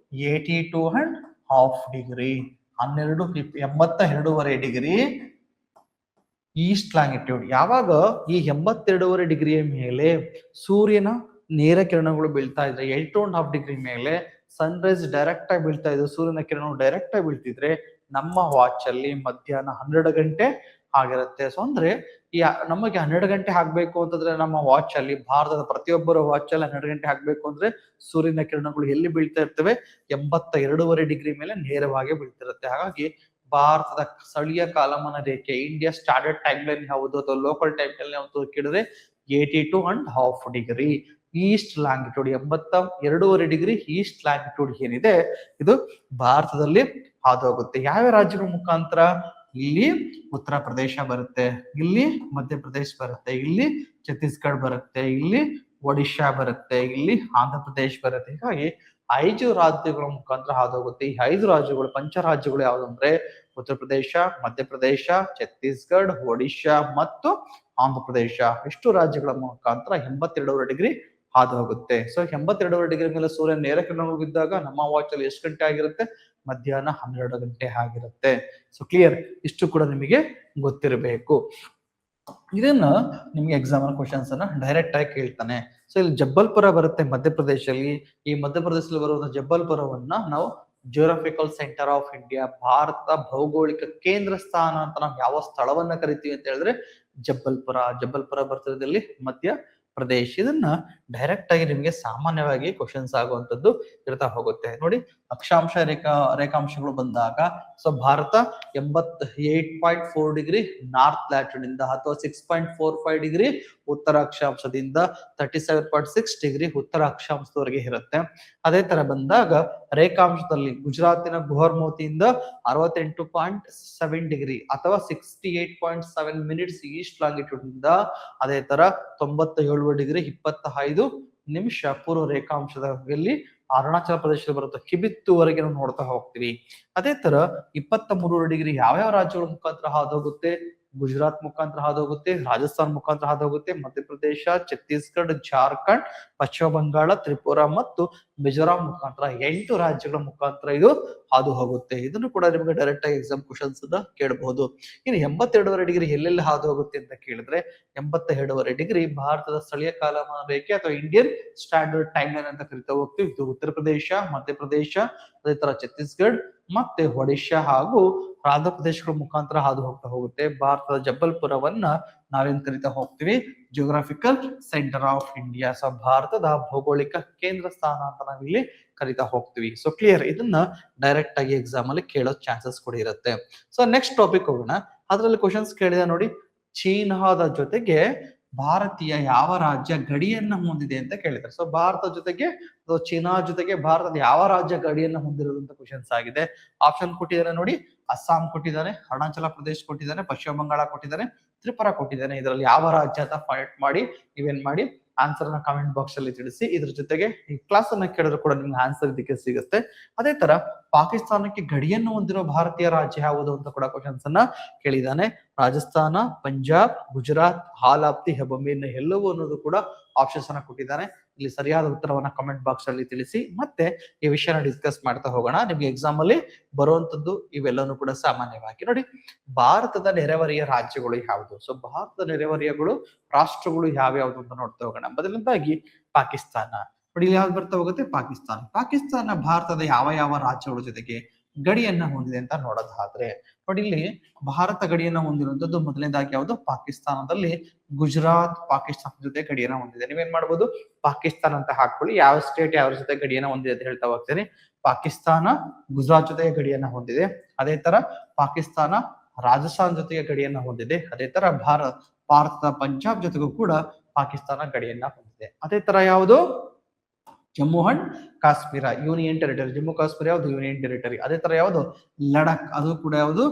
82.5 ಡಿಗ್ರಿ. 82.5 degree East longitude. ಯಾವಾಗ ಈ 82.5 ಡಿಗ್ರಿಯ ಮೇಲೆ ಸೂರ್ಯನ ನೇರ ಕಿರಣಗಳು ಬೀಳ್ತಾ ಇದ್ರೆ, 8.5 ಡಿಗ್ರಿ ಮೇಲೆ ಸನ್ ರೈಸ್ ಡೈರೆಕ್ಟ್ ಆಗಿ ಬೀಳ್ತಾ ಇದ್ರೆ, ಸೂರ್ಯನ ಕಿರಣಗಳು ಡೈರೆಕ್ಟ್ ಆಗಿ ಬೀಳ್ತಿದ್ರೆ ನಮ್ಮ ವಾಚ್ ಅಲ್ಲಿ ಮಧ್ಯಾಹ್ನ 12 ಗಂಟೆ ಆಗಿರುತ್ತೆ. ಸೊ ಅಂದ್ರೆ ನಮಗೆ 12 ಗಂಟೆ ಆಗ್ಬೇಕು ಅಂತಂದ್ರೆ ನಮ್ಮ ವಾಚ್ ಅಲ್ಲಿ, ಭಾರತದ ಪ್ರತಿಯೊಬ್ಬರ ವಾಚ್ ಅಲ್ಲಿ 12 ಗಂಟೆ ಆಗ್ಬೇಕು ಅಂದ್ರೆ ಸೂರ್ಯನ ಕಿರಣಗಳು ಎಲ್ಲಿ ಬೀಳ್ತಾ ಇರ್ತವೆ? 82.5 ಡಿಗ್ರಿ ಮೇಲೆ ನೇರವಾಗಿ ಬೀಳ್ತಿರುತ್ತೆ. ಹಾಗಾಗಿ ಭಾರತದ ಸ್ಥಳೀಯ ಕಾಲಮಾನ ರೇಖೆ, ಇಂಡಿಯಾ ಸ್ಟ್ಯಾಂಡರ್ಡ್ ಟೈಮ್ ಲೈನ್ ಯಾವುದು ಅಥವಾ ಲೋಕಲ್ ಟೈಮ್ ಲೈನ್ ಯಾವುದು ಕೇಳಿದ್ರೆ 82.5 degree East longitude. 82.5 degree East longitude ಏನಿದೆ ಇದು ಭಾರತದಲ್ಲಿ ಹಾದು ಹೋಗುತ್ತೆ. ಯಾವ ರಾಜ್ಯಗಳ ಮುಖಾಂತರ? ಇಲ್ಲಿ ಉತ್ತರ ಪ್ರದೇಶ ಬರುತ್ತೆ, ಇಲ್ಲಿ ಮಧ್ಯಪ್ರದೇಶ ಬರುತ್ತೆ, ಇಲ್ಲಿ ಛತ್ತೀಸ್ಗಢ ಬರುತ್ತೆ, ಇಲ್ಲಿ ಒಡಿಶಾ ಬರುತ್ತೆ, ಇಲ್ಲಿ ಆಂಧ್ರ ಪ್ರದೇಶ ಬರುತ್ತೆ. ಹೀಗಾಗಿ 5 ರಾಜ್ಯಗಳ ಮುಖಾಂತರ ಹಾದು ಹೋಗುತ್ತೆ. ಈ 5 ರಾಜ್ಯಗಳು, ಪಂಚ ರಾಜ್ಯಗಳು ಯಾವ್ದು ಅಂದ್ರೆ ಉತ್ತರ ಪ್ರದೇಶ, ಮಧ್ಯಪ್ರದೇಶ, ಛತ್ತೀಸ್ಗಢ, ಒಡಿಶಾ ಮತ್ತು ಆಂಧ್ರ ಪ್ರದೇಶ. ಇಷ್ಟು ರಾಜ್ಯಗಳ ಮುಖಾಂತರ 82.5 ಡಿಗ್ರಿ ಹಾದು ಹೋಗುತ್ತೆ. ಸೊ 82.5 ಡಿಗ್ರಿ ಮೇಲೆ ಸೂರ್ಯ ನೇರ ಕಿರಣಗಳು ಬಿದ್ದಾಗ ನಮ್ಮ ವಾಚ್ ಅಲ್ಲಿ ಎಷ್ಟು ಗಂಟೆ ಆಗಿರುತ್ತೆ? ಮಧ್ಯಾಹ್ನ 12 ಗಂಟೆ ಆಗಿರುತ್ತೆ. ಸೊ ಕ್ಲಿಯರ್, ಇಷ್ಟು ಕೂಡ ನಿಮಗೆ ಗೊತ್ತಿರಬೇಕು. ಇದನ್ನ ನಿಮ್ಗೆ ಎಕ್ಸಾಮ್ ಕ್ವಶನ್ಸ್ ಅನ್ನ ಡೈರೆಕ್ಟ್ ಆಗಿ ಕೇಳ್ತಾನೆ. ಸೊ ಇಲ್ಲಿ ಜಬ್ಬಲ್ಪುರ ಬರುತ್ತೆ ಮಧ್ಯಪ್ರದೇಶದಲ್ಲಿ. ಈ ಮಧ್ಯಪ್ರದೇಶದಲ್ಲಿ ಬರುವಂತಹ ಜಬ್ಬಲ್ಪುರವನ್ನ ನಾವು ಜಿಯೋಗ್ರಫಿಕಲ್ ಸೆಂಟರ್ ಆಫ್ ಇಂಡಿಯಾ, ಭಾರತದ ಭೌಗೋಳಿಕ ಕೇಂದ್ರ ಸ್ಥಾನ ಅಂತ ನಾವು ಯಾವ ಸ್ಥಳವನ್ನ ಕರಿತೀವಿ ಅಂತ ಹೇಳಿದ್ರೆ ಜಬ್ಬಲ್ಪುರ. ಜಬ್ಬಲ್ಪುರ ಬರ್ತದಲ್ಲಿ ಮಧ್ಯ ಪ್ರದೇಶ. ಇದನ್ನ ಡೈರೆಕ್ಟ್ ಆಗಿ ನಿಮ್ಗೆ ಸಾಮಾನ್ಯವಾಗಿ ಕ್ವಶನ್ಸ್ ಆಗುವಂತದ್ದು ಇರ್ತಾ ಹೋಗುತ್ತೆ. ನೋಡಿ, ಅಕ್ಷಾಂಶ ರೇಖಾಂಶಗಳು ಬಂದಾಗ so Bharat 88.4 degree north latitude ಇಂದ ಅಥವಾ 6.45 ಡಿಗ್ರಿ ಉತ್ತರ ಅಕ್ಷಾಂಶದಿಂದ 37.6 ಡಿಗ್ರಿ ಉತ್ತರ ಅಕ್ಷಾಂಶದವರೆಗೆ ಇರುತ್ತೆ. ಅದೇ ತರ ಬಂದಾಗ ರೇಖಾಂಶದಲ್ಲಿ ಗುಜರಾತಿನ ಗುಹರ್ಮೋತಿಯಿಂದ 68.7 ಡಿಗ್ರಿ ಅಥವಾ 68.7 ಮಿನಿಟ್ಸ್ ಈಸ್ಟ್ ಲಾಂಗಿಟ್ಯೂಡ್ ಇಂದ, ಅದೇ ತರ 97 ಡಿಗ್ರಿ 25 ನಿಮಿಷ ಪೂರ್ವ ರೇಖಾಂಶದಲ್ಲಿ ಅರುಣಾಚಲ ಪ್ರದೇಶದಲ್ಲಿ ಬರುತ್ತೆ ಕಿಬಿತ್ತುವರೆಗೆ ನಾವು ನೋಡ್ತಾ ಹೋಗ್ತೀವಿ. ಅದೇ ತರ 23 ಡಿಗ್ರಿ ಯಾವ್ಯಾವ ರಾಜ್ಯಗಳ ಮುಖಾಂತರ ಹಾದು ಹೋಗುತ್ತೆ? ಗುಜರಾತ್ ಮುಖಾಂತರ ಹಾದು ಹೋಗುತ್ತೆ, ರಾಜಸ್ಥಾನ್ ಮುಖಾಂತರ ಹಾದು ಹೋಗುತ್ತೆ, ಮಧ್ಯಪ್ರದೇಶ, ಛತ್ತೀಸ್ಗಢ, ಜಾರ್ಖಂಡ್, ಪಶ್ಚಿಮ ಬಂಗಾಳ, ತ್ರಿಪುರಾ ಮತ್ತು ಮಿಜೋರಾಂ ಮುಖಾಂತರ 8 ರಾಜ್ಯಗಳ ಮುಖಾಂತರ ಇದು ಹಾದು ಹೋಗುತ್ತೆ. ಇದನ್ನು ಕೂಡ ನಿಮಗೆ ಡೈರೆಕ್ಟ್ ಆಗಿ ಎಕ್ಸಾಮ್ ಕ್ವಶನ್ಸ್ ಕೇಳಬಹುದು. ಇನ್ನು 82.5 ಡಿಗ್ರಿ ಎಲ್ಲೆಲ್ಲಿ ಹಾದು ಹೋಗುತ್ತೆ ಅಂತ ಕೇಳಿದ್ರೆ 82.5 ಡಿಗ್ರಿ ಭಾರತದ ಸ್ಥಳೀಯ ಕಾಲಮಾನ ರೇಖೆ ಅಥವಾ ಇಂಡಿಯನ್ ಸ್ಟ್ಯಾಂಡರ್ಡ್ ಟೈಮ್ ಲೈನ್ ಅಂತ ಕರಿತಾ ಹೋಗ್ತೀವಿ. ಇದು ಉತ್ತರ ಪ್ರದೇಶ, ಮಧ್ಯಪ್ರದೇಶ, ಅದೇ ತರ ಛತ್ತೀಸ್ಗಢ ಮತ್ತೆ ಒಡಿಶಾ ಹಾಗೂ ಆಂಧ್ರ ಪ್ರದೇಶಗಳ ಮುಖಾಂತರ ಹಾದು ಹೋಗ್ತಾ ಹೋಗುತ್ತೆ. ಭಾರತದ ಜಬ್ಬಲ್ಪುರವನ್ನ ನಾವೇನ್ ಕರಿತಾ ಹೋಗ್ತೀವಿ? Geographical centre of India. So ಭಾರತದ ಭೌಗೋಳಿಕ ಕೇಂದ್ರ ಸ್ಥಾನ ಅಂತ ನಾವಿಲ್ಲಿ ಕರಿತಾ ಹೋಗ್ತೀವಿ. ಸೊ ಕ್ಲಿಯರ್, ಇದನ್ನ ಡೈರೆಕ್ಟ್ ಆಗಿ ಎಕ್ಸಾಮ್ ಅಲ್ಲಿ ಕೇಳೋ ಚಾನ್ಸಸ್ ಕೂಡ ಇರುತ್ತೆ. ಸೊ ನೆಕ್ಸ್ಟ್ ಟಾಪಿಕ್ ಹೋಗೋಣ. ಅದರಲ್ಲಿ ಕ್ವಶನ್ಸ್ ಕೇಳಿದ ನೋಡಿ, ಚೀನಾದ ಜೊತೆಗೆ ಭಾರತೀಯ ಯಾವ ರಾಜ್ಯ ಗಡಿಯನ್ನ ಹೊಂದಿದೆ ಅಂತ ಕೇಳಿದ್ದಾರೆ. ಸೊ ಭಾರತ ಜೊತೆಗೆ ಚೀನಾ ಜೊತೆಗೆ ಭಾರತದ ಯಾವ ರಾಜ್ಯ ಗಡಿಯನ್ನ ಹೊಂದಿರೋದಂತ ಕ್ವಶನ್ಸ್ ಆಗಿದೆ. ಆಪ್ಷನ್ ಕೊಟ್ಟಿದ್ದಾರೆ ನೋಡಿ, ಅಸ್ಸಾಂ ಕೊಟ್ಟಿದ್ದಾನೆ, ಅರುಣಾಚಲ ಪ್ರದೇಶ ಕೊಟ್ಟಿದ್ದಾನೆ, ಪಶ್ಚಿಮ ಬಂಗಾಳ ಕೊಟ್ಟಿದ್ದಾನೆ, ತ್ರಿಪುರಾ ಕೊಟ್ಟಿದ್ದಾನೆ. ಇದರಲ್ಲಿ ಯಾವ ರಾಜ್ಯ ಅಂತ ಫೈಂಡ್ ಮಾಡಿ ನೀವೇನ್ ಮಾಡಿ ಆನ್ಸರ್ ನ ಕಾಮೆಂಟ್ ಬಾಕ್ಸ್ ಅಲ್ಲಿ ತಿಳಿಸಿ. ಇದ್ರ ಜೊತೆಗೆ ಈ ಕ್ಲಾಸ್ ಅನ್ನ ಕೇಳಿದ್ರು ಕೂಡ ನಿಮ್ಗೆ ಆನ್ಸರ್ ಇದಕ್ಕೆ ಸಿಗುತ್ತೆ. ಅದೇ ತರ ಪಾಕಿಸ್ತಾನಕ್ಕೆ ಗಡಿಯನ್ನು ಹೊಂದಿರೋ ಭಾರತೀಯ ರಾಜ್ಯ ಯಾವುದು ಅಂತ ಕೂಡ ಕ್ವಶನ್ಸ್ ಅನ್ನ ಕೇಳಿದ್ದಾನೆ. ರಾಜಸ್ಥಾನ, ಪಂಜಾಬ್, ಗುಜರಾತ್, ಹಾಲಾಪ್ತಿ, ಹೆಬಮೀನ್ ಎಲ್ಲವೂ ಅನ್ನೋದು ಕೂಡ ಆಪ್ಷನ್ಸ್ ಅನ್ನ ಕೊಟ್ಟಿದ್ದಾನೆ. ಇಲ್ಲಿ ಸರಿಯಾದ ಉತ್ತರವನ್ನ ಕಮೆಂಟ್ ಬಾಕ್ಸ್ ಅಲ್ಲಿ ತಿಳಿಸಿ. ಮತ್ತೆ ಈ ವಿಷಯನ ಡಿಸ್ಕಸ್ ಮಾಡ್ತಾ ಹೋಗೋಣ. ನಿಮ್ಗೆ ಎಕ್ಸಾಮ್ ಅಲ್ಲಿ ಬರುವಂತದ್ದು ಇವೆಲ್ಲನೂ ಕೂಡ ಸಾಮಾನ್ಯವಾಗಿ ನೋಡಿ, ಭಾರತದ ನೆರೆಹೊರೆಯ ರಾಜ್ಯಗಳು ಯಾವುದು? ಸೊ ಭಾರತದ ನೆರೆಹೊರೆಯಗಳು ರಾಷ್ಟ್ರಗಳು ಯಾವ್ಯಾವ್ದು ಅಂತ ನೋಡ್ತಾ ಹೋಗೋಣ. ಮೊದಲನೇದಾಗಿ ಪಾಕಿಸ್ತಾನ. ನೋಡಿ, ಇಲ್ಲಿ ಯಾವ್ದು ಬರ್ತಾ ಹೋಗುತ್ತೆ? ಪಾಕಿಸ್ತಾನ. ಪಾಕಿಸ್ತಾನ ಭಾರತದ ಯಾವ ಯಾವ ರಾಜ್ಯಗಳ ಜೊತೆಗೆ ಗಡಿಯನ್ನ ಹೊಂದಿದೆ ಅಂತ ನೋಡೋದಾದ್ರೆ ನೋಡಿ, ಇಲ್ಲಿ ಭಾರತ ಗಡಿಯನ್ನ ಹೊಂದಿರುವಂತದ್ದು ಮೊದಲನೇದಾಗಿ ಯಾವುದು? ಪಾಕಿಸ್ತಾನದಲ್ಲಿ ಗುಜರಾತ್ ಪಾಕಿಸ್ತಾನ ಜೊತೆ ಗಡಿಯನ್ನ ಹೊಂದಿದೆ. ನೀವೇನ್ ಮಾಡ್ಬೋದು? ಪಾಕಿಸ್ತಾನ ಅಂತ ಹಾಕೊಳ್ಳಿ, ಯಾವ ಸ್ಟೇಟ್ ಯಾವ ಜೊತೆ ಗಡಿಯನ್ನ ಹೊಂದಿದೆ ಅಂತ ಹೇಳ್ತಾ ಹೋಗ್ತೇನೆ. ಪಾಕಿಸ್ತಾನ ಗುಜರಾತ್ ಜೊತೆಗೆ ಗಡಿಯನ್ನ ಹೊಂದಿದೆ. ಅದೇ ತರ ಪಾಕಿಸ್ತಾನ ರಾಜಸ್ಥಾನ್ ಜೊತೆಗೆ ಗಡಿಯನ್ನ ಹೊಂದಿದೆ. ಅದೇ ತರ ಭಾರತದ ಪಂಜಾಬ್ ಜೊತೆಗೂ ಕೂಡ ಪಾಕಿಸ್ತಾನ ಗಡಿಯನ್ನ ಹೊಂದಿದೆ. ಅದೇ ತರ ಯಾವುದು? Jammu and Kashmir union territory. Jammu Kashmir ಯಾವುದು? Union territory. ಅದೇ ತರ ಯಾವುದು? ಲಡಾಖ್, ಅದು ಕೂಡ ಯಾವುದು?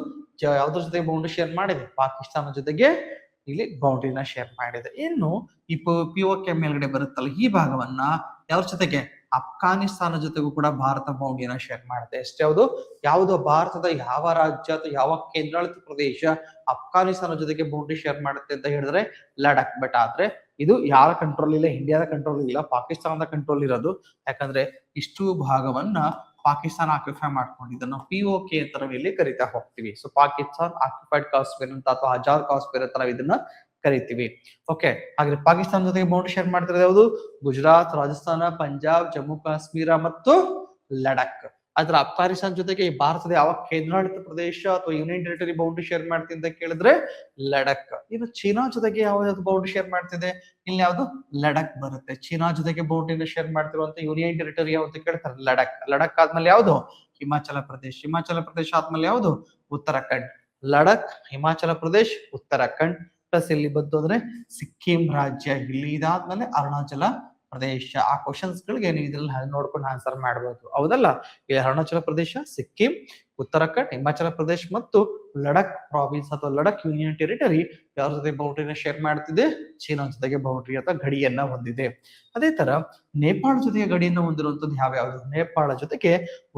ಯಾವ್ದ್ರ ಜೊತೆ ಬೌಂಡ್ರಿ ಶೇರ್ ಮಾಡಿದೆ? ಪಾಕಿಸ್ತಾನ ಜೊತೆಗೆ ಇಲ್ಲಿ ಬೌಂಡ್ರಿನ ಶೇರ್ ಮಾಡಿದೆ. ಇನ್ನು ಈ POK ಮೇಲ್ಗಡೆ ಬರುತ್ತಲ್ಲ, ಈ ಭಾಗವನ್ನ ಯಾವ್ದ್ರ ಜೊತೆಗೆ? ಅಫ್ಘಾನಿಸ್ತಾನ ಜೊತೆಗೂ ಕೂಡ ಭಾರತ ಬೌಂಡ್ರಿನ ಶೇರ್ ಮಾಡುತ್ತೆ. ಎಷ್ಟೇ ಯಾವುದು ಭಾರತದ ಯಾವ ರಾಜ್ಯ ಅಥವಾ ಯಾವ ಕೇಂದ್ರಾಡಳಿತ ಪ್ರದೇಶ ಅಫ್ಘಾನಿಸ್ತಾನ ಜೊತೆಗೆ ಬೌಂಡ್ರಿ ಶೇರ್ ಮಾಡುತ್ತೆ ಅಂತ ಹೇಳಿದ್ರೆ ಲಡಾಖ್. ಬಟ್ ಆದ್ರೆ ಇದು ಯಾರ ಕಂಟ್ರೋಲ್ ಇಲ್ಲ, ಇಂಡಿಯಾದ ಕಂಟ್ರೋಲ್ ಇಲ್ಲ, ಪಾಕಿಸ್ತಾನದ ಕಂಟ್ರೋಲ್ ಇರೋದು. ಯಾಕಂದ್ರೆ ಇಷ್ಟು ಭಾಗವನ್ನ ಪಾಕಿಸ್ತಾನ ಆಕ್ಯುಪೈ ಮಾಡ್ಕೊಂಡಿದ್ದನ್ನು POK ಅಂತ ನಾವು ಇಲ್ಲಿ ಕರಿತಾ ಹೋಗ್ತೀವಿ. ಸೊ ಪಾಕಿಸ್ತಾನ್ ಆಕ್ಯುಪೈಡ್ ಕಾಶ್ಮೀರ್ ಅಂತ ಅಥವಾ ಆಜಾದ್ ಕಾಶ್ಮೀರ್ ಅಂತ ನಾವು ಇದನ್ನ ಕರಿತೀವಿ. ಓಕೆ, ಹಾಗೆ ಪಾಕಿಸ್ತಾನ ಜೊತೆಗೆ ಬೌಂಡ್ರಿ ಶೇರ್ ಮಾಡ್ತಿರೋದು ಯಾವುದು? ಗುಜರಾತ್, ರಾಜಸ್ಥಾನ, ಪಂಜಾಬ್, ಜಮ್ಮು ಕಾಶ್ಮೀರ ಮತ್ತು ಲಡಾಖ್. ಆದ್ರೆ ಅಫ್ಘಾನಿಸ್ತಾನ ಜೊತೆಗೆ ಈ ಭಾರತದ ಯಾವ ಕೇಂದ್ರಾಡಳಿತ ಪ್ರದೇಶ ಅಥವಾ ಯೂನಿಯನ್ ಟೆರಿಟರಿ ಬೌಂಡ್ರಿ ಶೇರ್ ಮಾಡ್ತಿದೆ ಅಂತ ಕೇಳಿದ್ರೆ ಲಡಾಖ್. ಇನ್ನು ಚೀನಾ ಜೊತೆಗೆ ಯಾವ್ದು ಬೌಂಡ್ರಿ ಶೇರ್ ಮಾಡ್ತಿದೆ? ಇಲ್ಲಿ ಯಾವ್ದು? ಲಡಾಖ್ ಬರುತ್ತೆ. ಚೀನಾ ಜೊತೆಗೆ ಬೌಂಡ್ರಿನ ಶೇರ್ ಮಾಡ್ತಿರುವಂತ ಯೂನಿಯನ್ ಟೆರಿಟರಿ ಯಾವ್ದು ಕೇಳ್ತಾರೆ? ಲಡಾಖ್. ಲಡಾಖ್ ಆದ್ಮೇಲೆ ಯಾವ್ದು? ಹಿಮಾಚಲ ಪ್ರದೇಶ್. ಹಿಮಾಚಲ ಪ್ರದೇಶ ಆದ್ಮೇಲೆ ಯಾವ್ದು? ಉತ್ತರಾಖಂಡ್. ಲಡಾಖ್, ಹಿಮಾಚಲ ಪ್ರದೇಶ್, ಉತ್ತರಾಖಂಡ್ ಪ್ಲಸ್ ಇಲ್ಲಿ ಬಂತು ಅಂದ್ರೆ ಸಿಕ್ಕಿಂ ರಾಜ್ಯ. ಇಲ್ಲಿ ಇದಾದ್ಮೇಲೆ ಅರುಣಾಚಲ ಪ್ರದೇಶ. ಆ ಕ್ವಶನ್ಸ್ ಗಳಿಗೆ ನೀವು ಇದ್ರಲ್ಲಿ ನೋಡ್ಕೊಂಡು ಆನ್ಸರ್ ಮಾಡಬಹುದು, ಹೌದಲ್ಲ? ಈ ಅರುಣಾಚಲ ಪ್ರದೇಶ, ಸಿಕ್ಕಿಂ, ಉತ್ತರಾಖಂಡ್, ಹಿಮಾಚಲ ಪ್ರದೇಶ್ ಮತ್ತು ಲಡಾಖ್ ಪ್ರಾವಿನ್ಸ್ ಅಥವಾ ಲಡಾಖ್ ಯೂನಿಯನ್ ಟೆರಿಟರಿ ಯಾರ ಜೊತೆ ಬೌಂಡ್ರಿನ ಶೇರ್ ಮಾಡ್ತಿದೆ? ಚೀನಾ ಜೊತೆಗೆ ಬೌಂಡ್ರಿ ಅಥವಾ ಗಡಿಯನ್ನ ಹೊಂದಿದೆ. ಅದೇ ತರ ನೇಪಾಳ ಜೊತೆಗೆ ಗಡಿಯನ್ನು ಹೊಂದಿರುವಂತದ್ದು ಯಾವ್ಯಾವುದು? ನೇಪಾಳ ಜೊತೆಗೆ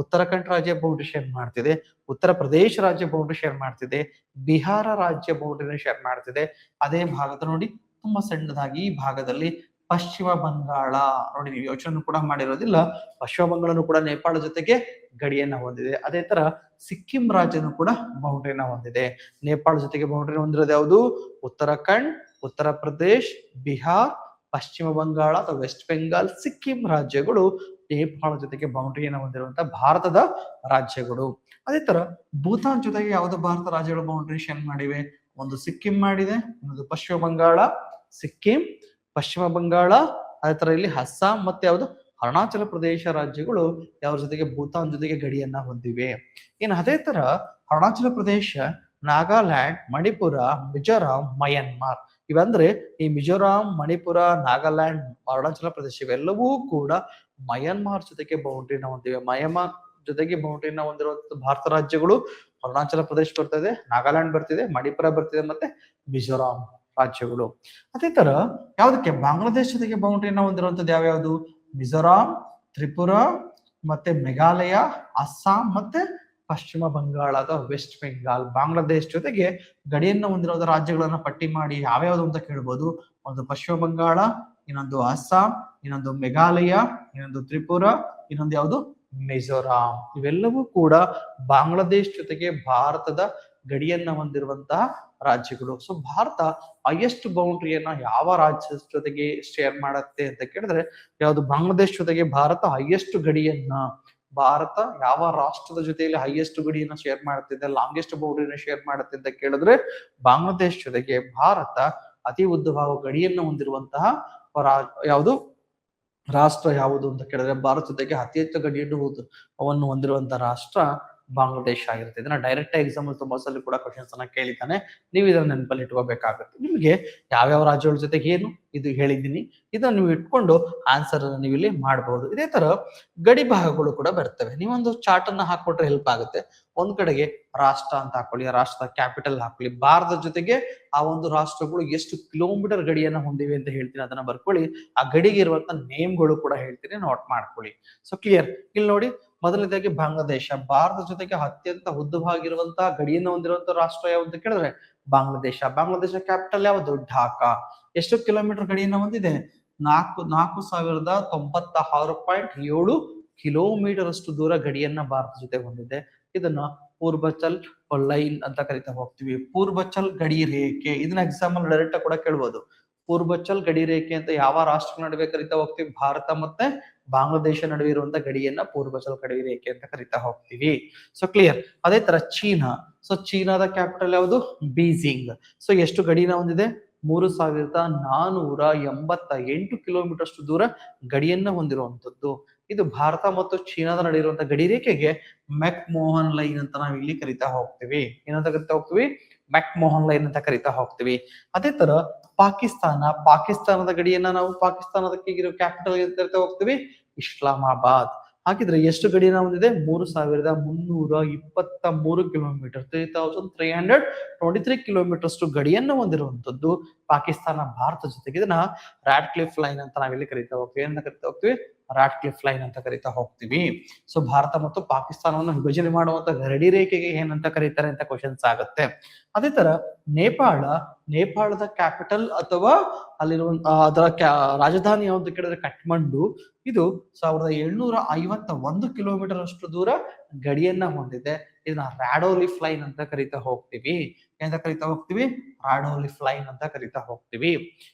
ಉತ್ತರಾಖಂಡ್ ರಾಜ್ಯ ಬೌಂಡ್ರಿ ಶೇರ್ ಮಾಡ್ತಿದೆ, ಉತ್ತರ ಪ್ರದೇಶ ರಾಜ್ಯ ಬೌಂಡ್ರಿ ಶೇರ್ ಮಾಡ್ತಿದೆ, ಬಿಹಾರ ರಾಜ್ಯ ಬೌಂಡ್ರಿನ ಶೇರ್ ಮಾಡ್ತಿದೆ. ಅದೇ ಭಾಗದ ನೋಡಿ ತುಂಬಾ ಸಣ್ಣದಾಗಿ ಈ ಭಾಗದಲ್ಲಿ ಪಶ್ಚಿಮ ಬಂಗಾಳ ನೋಡಿ, ನೀವು ಯೋಚನೆ ಕೂಡ ಮಾಡಿರೋದಿಲ್ಲ, ಪಶ್ಚಿಮ ಬಂಗಾಳನು ಕೂಡ ನೇಪಾಳ ಜೊತೆಗೆ ಗಡಿಯನ್ನ ಹೊಂದಿದೆ. ಅದೇ ತರ ಸಿಕ್ಕಿಂ ರಾಜ್ಯನು ಕೂಡ ಬೌಂಡ್ರಿನ ಹೊಂದಿದೆ. ನೇಪಾಳ ಜೊತೆಗೆ ಬೌಂಡ್ರಿನ ಹೊಂದಿರೋದು ಯಾವುದು? ಉತ್ತರಾಖಂಡ್, ಉತ್ತರ ಪ್ರದೇಶ್, ಬಿಹಾರ್, ಪಶ್ಚಿಮ ಬಂಗಾಳ ಅಥವಾ ವೆಸ್ಟ್ ಬೆಂಗಾಲ್, ಸಿಕ್ಕಿಂ ರಾಜ್ಯಗಳು ನೇಪಾಳ ಜೊತೆಗೆ ಬೌಂಡ್ರಿಯನ್ನು ಹೊಂದಿರುವಂತಹ ಭಾರತದ ರಾಜ್ಯಗಳು. ಅದೇ ತರ ಭೂತಾನ್ ಜೊತೆಗೆ ಯಾವ್ದು ಭಾರತ ರಾಜ್ಯಗಳು ಬೌಂಡ್ರಿ ಶೇರ್ ಮಾಡಿವೆ? ಒಂದು ಸಿಕ್ಕಿಂ ಮಾಡಿದೆ, ಒಂದು ಪಶ್ಚಿಮ ಬಂಗಾಳ, ಸಿಕ್ಕಿಂ, ಪಶ್ಚಿಮ ಬಂಗಾಳ. ಅದೇ ತರ ಇಲ್ಲಿ ಅಸ್ಸಾಂ ಮತ್ತೆ ಯಾವುದು? ಅರುಣಾಚಲ ಪ್ರದೇಶ ರಾಜ್ಯಗಳು ಯಾವ ಜೊತೆಗೆ? ಭೂತಾನ್ ಜೊತೆಗೆ ಗಡಿಯನ್ನ ಹೊಂದಿವೆ. ಇನ್ನು ಅದೇ ತರ ಅರುಣಾಚಲ ಪ್ರದೇಶ, ನಾಗಾಲ್ಯಾಂಡ್, ಮಣಿಪುರ, ಮಿಜೋರಾಂ, ಮಯನ್ಮಾರ್. ಇವಂದ್ರೆ ಈ ಮಿಜೋರಾಂ, ಮಣಿಪುರ, ನಾಗಾಲ್ಯಾಂಡ್, ಅರುಣಾಚಲ ಪ್ರದೇಶ ಇವೆಲ್ಲವೂ ಕೂಡ ಮಯನ್ಮಾರ್ ಜೊತೆಗೆ ಬೌಂಡ್ರಿನ ಹೊಂದಿವೆ. ಮಯನ್ಮಾರ್ ಜೊತೆಗೆ ಬೌಂಡ್ರಿನ ಹೊಂದಿರುವಂತಹ ಭಾರತ ರಾಜ್ಯಗಳು ಅರುಣಾಚಲ ಪ್ರದೇಶ ಬರ್ತಿದೆ, ನಾಗಾಲ್ಯಾಂಡ್ ಬರ್ತಿದೆ, ಮಣಿಪುರ ಬರ್ತಿದೆ ಮತ್ತೆ ಮಿಜೋರಾಂ ರಾಜ್ಯಗಳು. ಅದೇ ತರ ಯಾವ್ದಕ್ಕೆ? ಬಾಂಗ್ಲಾದೇಶ ಜೊತೆಗೆ ಬೌಂಡ್ರಿನ ಹೊಂದಿರುವಂತದ್ದು ಯಾವ್ಯಾವುದು? ಮಿಜೋರಾಂ, ತ್ರಿಪುರಾ ಮತ್ತೆ ಮೇಘಾಲಯ, ಅಸ್ಸಾಂ ಮತ್ತೆ ಪಶ್ಚಿಮ ಬಂಗಾಳ ಅಥವಾ ವೆಸ್ಟ್ ಬೆಂಗಾಲ್. ಬಾಂಗ್ಲಾದೇಶ ಜೊತೆಗೆ ಗಡಿಯನ್ನು ಹೊಂದಿರೋ ರಾಜ್ಯಗಳನ್ನ ಪಟ್ಟಿ ಮಾಡಿ ಯಾವ್ಯಾವ್ದು ಅಂತ ಕೇಳ್ಬೋದು. ಒಂದು ಪಶ್ಚಿಮ ಬಂಗಾಳ, ಇನ್ನೊಂದು ಅಸ್ಸಾಂ, ಇನ್ನೊಂದು ಮೇಘಾಲಯ, ಇನ್ನೊಂದು ತ್ರಿಪುರಾ, ಇನ್ನೊಂದು ಯಾವುದು? ಮಿಜೋರಾಂ. ಇವೆಲ್ಲವೂ ಕೂಡ ಬಾಂಗ್ಲಾದೇಶ ಜೊತೆಗೆ ಭಾರತದ ಗಡಿಯನ್ನ ಹೊಂದಿರುವಂತಹ ರಾಜ್ಯಗಳು. ಸೊ ಭಾರತ ಹೈಯೆಸ್ಟ್ ಬೌಂಡ್ರಿಯನ್ನ ಯಾವ ರಾಜ್ಯದ ಜೊತೆಗೆ ಶೇರ್ ಮಾಡುತ್ತೆ ಅಂತ ಕೇಳಿದ್ರೆ ಯಾವುದು? ಬಾಂಗ್ಲಾದೇಶ ಜೊತೆಗೆ ಭಾರತ ಹೈಯೆಸ್ಟ್ ಗಡಿಯನ್ನ, ಭಾರತ ಯಾವ ರಾಷ್ಟ್ರದ ಜೊತೆಯಲ್ಲಿ ಹೈಯೆಸ್ಟ್ ಗಡಿಯನ್ನ ಶೇರ್ ಮಾಡುತ್ತಿದೆ, ಲಾಂಗೆಸ್ಟ್ ಬೌಂಡ್ರಿನ ಶೇರ್ ಮಾಡುತ್ತೆ ಅಂತ ಕೇಳಿದ್ರೆ ಬಾಂಗ್ಲಾದೇಶ ಜೊತೆಗೆ ಭಾರತ ಅತಿ ಉದ್ದವಾದ ಗಡಿಯನ್ನು ಹೊಂದಿರುವಂತಹ ಯಾವುದು ರಾಷ್ಟ್ರ ಯಾವುದು ಅಂತ ಕೇಳಿದ್ರೆ ಭಾರತ ಜೊತೆಗೆ ಅತಿ ಹೆಚ್ಚು ಗಡಿಯನ್ನು ಹೊಂದಿರುವಂತಹ ರಾಷ್ಟ್ರ ಬಾಂಗ್ಲಾದೇಶ ಆಗಿರುತ್ತೆ. ಇದನ್ನ ಡೈರೆಕ್ಟ್ ಎಕ್ಸಾಮ್ ತುಂಬಾ ಸಲ ಕೂಡ ಕ್ವಶನ್ಸ್ ಅನ್ನ ಕೇಳಿದ್ದಾನೆ. ನೀವು ಇದನ್ನ ನೆನಪಲ್ಲಿ ಇಟ್ಕೋಬೇಕಾಗುತ್ತೆ. ನಿಮಗೆ ಯಾವ್ಯಾವ ರಾಜ್ಯಗಳ ಜೊತೆಗೆ ಏನು ಇದು ಹೇಳಿದ್ದೀನಿ, ಇದನ್ನ ನೀವು ಇಟ್ಕೊಂಡು ಆನ್ಸರ್ ನೀವು ಇಲ್ಲಿ ಮಾಡಬಹುದು. ಇದೇ ತರ ಗಡಿ ಭಾಗಗಳು ಕೂಡ ಬರ್ತವೆ. ನೀವೊಂದು ಚಾರ್ಟ್ ಅನ್ನ ಹಾಕೊಟ್ರೆ ಹೆಲ್ಪ್ ಆಗುತ್ತೆ. ಒಂದ್ ಕಡೆಗೆ ರಾಷ್ಟ್ರ ಅಂತ ಹಾಕೊಳ್ಳಿ, ರಾಷ್ಟ್ರದ ಕ್ಯಾಪಿಟಲ್ ಹಾಕೊಳ್ಳಿ, ಭಾರತದ ಜೊತೆಗೆ ಆ ಒಂದು ರಾಷ್ಟ್ರಗಳು ಎಷ್ಟು ಕಿಲೋಮೀಟರ್ ಗಡಿಯನ್ನ ಹೊಂದಿವೆ ಅಂತ ಹೇಳ್ತೀನಿ, ಅದನ್ನ ಬರ್ಕೊಳ್ಳಿ. ಆ ಗಡಿಗೆ ಇರುವಂತ ನೇಮ್ಗಳು ಕೂಡ ಹೇಳ್ತೀನಿ, ನೋಟ್ ಮಾಡ್ಕೊಳ್ಳಿ. So clear? ಇಲ್ಲಿ ನೋಡಿ, ಮೊದಲನೇದಾಗಿ ಬಾಂಗ್ಲಾದೇಶ. ಭಾರತ ಜೊತೆಗೆ ಅತ್ಯಂತ ಉದ್ದವಾಗಿರುವಂತಹ ಗಡಿಯನ್ನು ಹೊಂದಿರುವಂತಹ ರಾಷ್ಟ್ರ ಯಾವ್ದು ಅಂತ ಕೇಳಿದ್ರೆ ಬಾಂಗ್ಲಾದೇಶ. ಬಾಂಗ್ಲಾದೇಶ ಕ್ಯಾಪಿಟಲ್ ಯಾವುದು? ಢಾಕಾ. ಎಷ್ಟು ಕಿಲೋಮೀಟರ್ ಗಡಿಯನ್ನು ಹೊಂದಿದೆ? 4096.7 ಕಿಲೋಮೀಟರ್ ಅಷ್ಟು ದೂರ ಗಡಿಯನ್ನ ಭಾರತ ಜೊತೆ ಹೊಂದಿದೆ. ಇದನ್ನ ಪೂರ್ಬಚಲ್ ಲೈನ್ ಅಂತ ಕರಿತಾ ಹೋಗ್ತೀವಿ. ಪೂರ್ಬಚಲ್ ಗಡಿ ರೇಖೆ, ಇದನ್ನ ಎಕ್ಸಾಂಪಲ್ ಡೈರೆಕ್ಟ್ ಕೂಡ ಕೇಳ್ಬೋದು. ಪೂರ್ಬಚಲ್ ಗಡಿ ರೇಖೆ ಅಂತ ಯಾವ ರಾಷ್ಟ್ರ ನಡುವೆ ಕರಿತಾ ಹೋಗ್ತೀವಿ? ಭಾರತ ಮತ್ತೆ ಬಾಂಗ್ಲಾದೇಶ ನಡುವೆ ಇರುವಂತಹ ಗಡಿಯನ್ನ ಪೂರ್ಬಚಲ್ ಗಡಿ ರೇಖೆ ಅಂತ ಕರಿತಾ ಹೋಗ್ತೀವಿ. So clear? ಅದೇ ತರ ಚೀನಾ. ಸೊ ಚೀನಾದ ಕ್ಯಾಪಿಟಲ್ ಯಾವುದು? ಬೀಜಿಂಗ್. ಸೊ ಎಷ್ಟು ಗಡಿನ ಹೊಂದಿದೆ? 3488 ಕಿಲೋಮೀಟರ್ ಅಷ್ಟು ದೂರ ಗಡಿಯನ್ನ ಹೊಂದಿರುವಂತದ್ದು. ಇದು ಭಾರತ ಮತ್ತು ಚೀನಾದ ನಡುವೆ ಇರುವಂತಹ ಗಡಿ ರೇಖೆಗೆ ಮೆಕ್ಮೋಹನ್ ಲೈನ್ ಅಂತ ನಾವು ಇಲ್ಲಿ ಕರಿತಾ ಹೋಗ್ತೀವಿ. ಏನಂತ ಕರಿತಾ ಹೋಗ್ತೀವಿ? ಮೆಕ್ಮೋಹನ್ ಲೈನ್ ಅಂತ ಕರಿತಾ ಹೋಗ್ತೀವಿ. ಅದೇ ತರ ಪಾಕಿಸ್ತಾನ. ಪಾಕಿಸ್ತಾನದ ಗಡಿಯನ್ನ ನಾವು ಪಾಕಿಸ್ತಾನದಕ್ಕೆ ಇರೋ ಕ್ಯಾಪಿಟಲ್ ಅಂತ ಕರಿತಾ ಹೋಗ್ತೀವಿ ಇಸ್ಲಾಮಾಬಾದ್. ಹಾಗಿದ್ರೆ ಎಷ್ಟು ಗಡಿಯನ್ನ ಹೊಂದಿದೆ? 3323 ಕಿಲೋಮೀಟರ್, 3323 ಕಿಲೋಮೀಟರ್ ಅಷ್ಟು ಗಡಿಯನ್ನು ಹೊಂದಿರುವಂತದ್ದು ಪಾಕಿಸ್ತಾನ ಭಾರತ ಜೊತೆಗೆ. ಇದನ್ನ ರಾಡ್ ಕ್ಲಿಫ್ ಲೈನ್ ಅಂತ ನಾವಿಲ್ಲಿ ಕರಿತಾ ಹೋಗ್ತೀವಿ. ಏನಂತ ಕರಿತಾ ಹೋಗ್ತೀವಿ? ರಾಡ್ಕ್ಲಿಫ್ ಲೈನ್ ಅಂತ ಕರಿತಾ ಹೋಗ್ತೀವಿ. ಸೊ ಭಾರತ ಮತ್ತು ಪಾಕಿಸ್ತಾನವನ್ನು ವಿಭಜನೆ ಮಾಡುವಂತ ಗಡಿ ರೇಖೆಗೆ ಏನಂತ ಕರೀತಾರೆ ಅಂತ ಕ್ವಶನ್ಸ್ ಆಗುತ್ತೆ. ಅದೇ ತರ ನೇಪಾಳದ ಕ್ಯಾಪಿಟಲ್ ಅಥವಾ ಅಲ್ಲಿರುವ ಅದರ ರಾಜಧಾನಿ ಯಾವ್ದು ಕೇಳಿದ್ರೆ ಕಠ್ಮಂಡು. ಇದು 1751 ಕಿಲೋಮೀಟರ್ ಅಷ್ಟು ದೂರ ಗಡಿಯನ್ನ ಹೊಂದಿದೆ. ಇದನ್ನ ರಾಡೋಲಿಫ್ ಲೈನ್ ಅಂತ ಕರಿತಾ ಹೋಗ್ತೀವಿ. ಏನಂತ ಕರಿತಾ ಹೋಗ್ತೀವಿ? ರಾಡೋಲಿಫ್ ಲೈನ್ ಅಂತ ಕರಿತಾ ಹೋಗ್ತೀವಿ.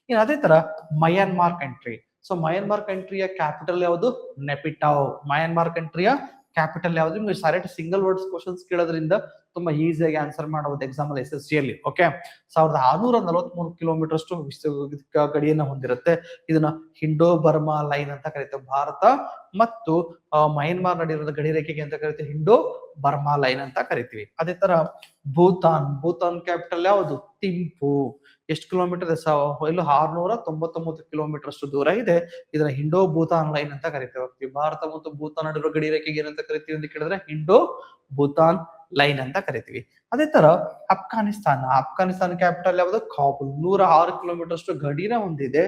ಇನ್ನು ಅದೇ ತರ ಮಯನ್ಮಾರ್ ಕಂಟ್ರಿ. ಸೊ ಮಯನ್ಮಾರ್ ಕಂಟ್ರಿಯ ಕ್ಯಾಪಿಟಲ್ ಯಾವುದು? ನೆಪಿಟಾವ್. ಮಯನ್ಮಾರ್ ಕಂಟ್ರಿಯ ಕ್ಯಾಪಿಟಲ್ ಯಾವುದು? ನಿಮ್ಗೆ ಸೈರೆಕ್ಟ್ ಸಿಂಗಲ್ ವರ್ಡ್ಸ್ ಕ್ವಶನ್ಸ್ ಕೇಳೋದ್ರಿಂದ ತುಂಬಾ ಈಸಿಯಾಗಿ ಆನ್ಸರ್ ಮಾಡಬಹುದು ಎಕ್ಸಾಮ್ ಅಲ್ಲಿ SSC ಅಲ್ಲಿ. ಓಕೆ, 1643 ಕಿಲೋಮೀಟರ್ ಅಷ್ಟು ಗಡಿಯನ್ನ ಹೊಂದಿರುತ್ತೆ. ಇದನ್ನ ಹಿಂಡೋ ಬರ್ಮಾ ಲೈನ್ ಅಂತ ಕರಿತೇವೆ. ಭಾರತ ಮತ್ತು ಮಯನ್ಮಾರ್ ನಡುವಿನ ಗಡಿ ರೇಖೆಗೆ ಅಂತ ಕರಿತೀವಿ ಹಿಂಡೋ ಬರ್ಮಾ ಲೈನ್ ಅಂತ ಕರಿತೀವಿ. ಅದೇ ತರ ಭೂತಾನ್ ಕ್ಯಾಪಿಟಲ್ ಯಾವುದು? ಥಿಂಪು. ಎಷ್ಟು ಕಿಲೋಮೀಟರ್ ಇದೆ? 699 ಕಿಲೋಮೀಟರ್ ಅಷ್ಟು ದೂರ ಇದೆ. ಇದನ್ನ ಹಿಂಡೋ ಭೂತಾನ್ ಲೈನ್ ಅಂತ ಕರಿತೇವೆ. ಭಾರತ ಮತ್ತು ಭೂತಾನ್ ನಡುವಿನ ಗಡಿ ರೇಖೆಗೆ ಏನಂತ ಕರಿತೀವಿ ಅಂತ ಕೇಳಿದ್ರೆ ಹಿಂಡೋ ಭೂತಾನ್ ಲೈನ್ ಅಂತ ಕರಿತೀವಿ. ಅದೇ ತರ ಅಫ್ಘಾನಿಸ್ತಾನ ಕ್ಯಾಪಿಟಲ್ ಯಾವುದು? ಕಾಬೂಲ್. 106 ಕಿಲೋಮೀಟರ್ ಅಷ್ಟು ಗಡಿನ ಹೊಂದಿದೆ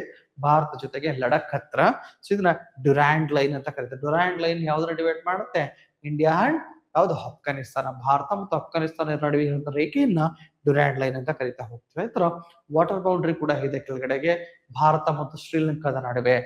ಭಾರತ ಜೊತೆಗೆ ಲಡಕ್ ಹತ್ರ. ಸೊ ಇದನ್ನ ಡ್ಯುರಾಂಡ್ ಲೈನ್ ಅಂತ ಕರಿತೀವಿ. ಡ್ಯುರಾಂಡ್ ಲೈನ್ ಯಾವ್ದನ್ನ ಡಿವೈಡ್ ಮಾಡುತ್ತೆ? ಇಂಡಿಯಾ ಅಂಡ್ ಯಾವ್ದು? ಅಫ್ಘಾನಿಸ್ತಾನ. ಭಾರತ ಮತ್ತು ಅಫ್ಘಾನಿಸ್ತಾನ ನಡುವೆ ಇರುವಂತ ರೇಖೆಯನ್ನ ಡ್ಯುರಾಂಡ್ ಲೈನ್ ಅಂತ ಕರಿತಾ ಹೋಗ್ತೀವಿ. ಈ ತರ ವಾಟರ್ ಬೌಂಡ್ರಿ ಕೂಡ ಇದೆ ಕೆಳಗಡೆಗೆ ಭಾರತ ಮತ್ತು ಶ್ರೀಲಂಕಾದ ನಡುವೆ.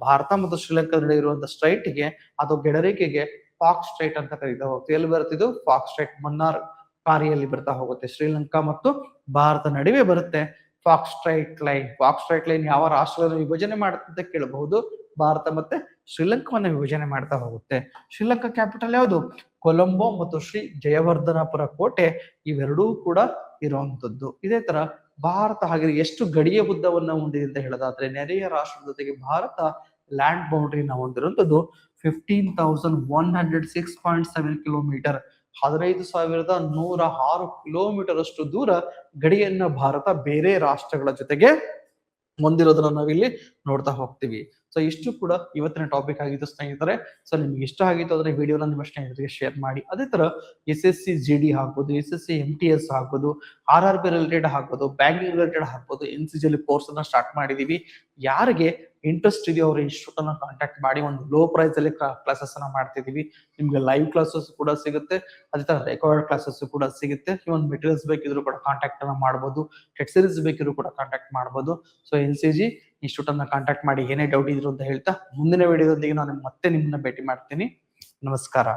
ಭಾರತ ಮತ್ತು ಶ್ರೀಲಂಕಾದ ನಡುವೆ ಇರುವಂತ ಸ್ಟ್ರೈಟ್ ಗೆ ಅದು ಗಡಿರೇಖೆಗೆ ಫಾಕ್ಸ್ ಸ್ಟ್ರೈಟ್ ಅಂತ ಕರೀತಾ ಹೋಗ್ತೀವಿ. ಎಲ್ಲಿ ಬರ್ತಿದ್ದು? ಫಾಕ್ಸ್ ಸ್ಟ್ರೈಟ್ ಮನ್ನಾರ್ ಕಾರಿಯಲ್ಲಿ ಬರ್ತಾ ಹೋಗುತ್ತೆ. ಶ್ರೀಲಂಕಾ ಮತ್ತು ಭಾರತ ನಡುವೆ ಬರುತ್ತೆ fox straight line. Fox straight line ಯಾವ ರಾಷ್ಟ್ರವನ್ನು ವಿಭಜನೆ ಮಾಡುತ್ತೆ ಕೇಳಬಹುದು? ಭಾರತ ಮತ್ತೆ ಶ್ರೀಲಂಕಾವನ್ನ ವಿಭಜನೆ ಮಾಡ್ತಾ ಹೋಗುತ್ತೆ. ಶ್ರೀಲಂಕಾ ಕ್ಯಾಪಿಟಲ್ ಯಾವುದು? ಕೊಲಂಬೋ ಮತ್ತು ಶ್ರೀ ಜಯವರ್ಧನಪುರ ಕೋಟೆ ಇವೆರಡೂ ಕೂಡ ಇರುವಂತದ್ದು. ಇದೇ ತರ ಭಾರತ ಹಾಗೆ ಎಷ್ಟು ಗಡಿಯ ಉದ್ದವನ್ನ ಹೊಂದಿದೆ ಅಂತ ಹೇಳೋದಾದ್ರೆ ನೆರೆಯ ರಾಷ್ಟ್ರದ ಜೊತೆಗೆ ಭಾರತ ಲ್ಯಾಂಡ್ ಬೌಂಡ್ರಿನ ಹೊಂದಿರುವಂತದ್ದು 15,106.7 ಕಿಲೋಮೀಟರ್. 15,106 ಕಿಲೋಮೀಟರ್ ಅಷ್ಟು ದೂರ ಗಡಿಯನ್ನ ಭಾರತ ಬೇರೆ ರಾಷ್ಟ್ರಗಳ ಜೊತೆಗೆ ಹೊಂದಿರೋದನ್ನ ನಾವಿಲ್ಲಿ ನೋಡ್ತಾ ಹೋಗ್ತೀವಿ. ಸೊ ಇಷ್ಟು ಕೂಡ ಇವತ್ತಿನ ಟಾಪಿಕ್ ಆಗಿತ್ತು ಸ್ನೇಹಿತರೆ. ಸೊ ನಿಮ್ಗೆ ಇಷ್ಟ ಆಗಿತ್ತು ಅಂದ್ರೆ ವಿಡಿಯೋನ ನಿಮ್ಮ ಸ್ನೇಹಿತರಿಗೆ ಶೇರ್ ಮಾಡಿ. ಅದೇ ತರ SSC GD ಆಗ್ಬೋದು, SSC MTS ಆಗ್ಬೋದು, RRB ರಿಲೇಟೆಡ್ ಆಗ್ಬೋದು, ಬ್ಯಾಂಕಿಂಗ್ ರಿಲೇಟೆಡ್ ಆಗ್ಬೋದು, NCG ಅಲ್ಲಿ ಕೋರ್ಸ್ ಅನ್ನ ಸ್ಟಾರ್ಟ್ ಮಾಡಿದೀವಿ. ಯಾರಿಗೆ ಇಂಟ್ರೆಸ್ಟ್ ಇದೆಯೋ ಅವ್ರ ಇನ್ಸ್ಟಿಟ್ಯೂಟ್ ಅನ್ನ ಕಾಂಟ್ಯಾಕ್ಟ್ ಮಾಡಿ. ಒಂದು ಲೋ ಪ್ರೈಸ್ ಅಲ್ಲಿ ಕ್ಲಾಸಸ್ ಅನ್ನ ಮಾಡ್ತಿದೀವಿ. ನಿಮ್ಗೆ ಲೈವ್ ಕ್ಲಾಸಸ್ ಕೂಡ ಸಿಗುತ್ತೆ, ಅದೇ ತರ ರೆಕಾರ್ಡ್ ಕ್ಲಾಸಸ್ ಕೂಡ ಸಿಗುತ್ತೆ. ಇವನ್ ಮೆಟೀರಿಯಲ್ಸ್ ಬೇಕಿದ್ರು ಕೂಡ ಕಾಂಟ್ಯಾಕ್ಟ್ ಅನ್ನ ಮಾಡಬಹುದು. ಟೆಟ್ ಸೀರೀಸ್ ಬೇಕಿದ್ರು ಕೂಡ ಕಾಂಟ್ಯಾಕ್ಟ್ ಮಾಡಬಹುದು. ಸೊ NCG ಇನ್ಸ್ಟಿಟ್ಯೂಟ್ ಅನ್ನ ಕಾಂಟ್ಯಾಕ್ಟ್ ಮಾಡಿ ಏನೇ ಡೌಟ್ ಇದ್ರು ಅಂತ ಹೇಳ್ತಾ ಮುಂದಿನ ವಿಡಿಯೋದೊಂದಿಗೆ ನಾನು ಮತ್ತೆ ನಿಮ್ಮನ್ನ ಭೇಟಿ ಮಾಡ್ತೀನಿ. ನಮಸ್ಕಾರ.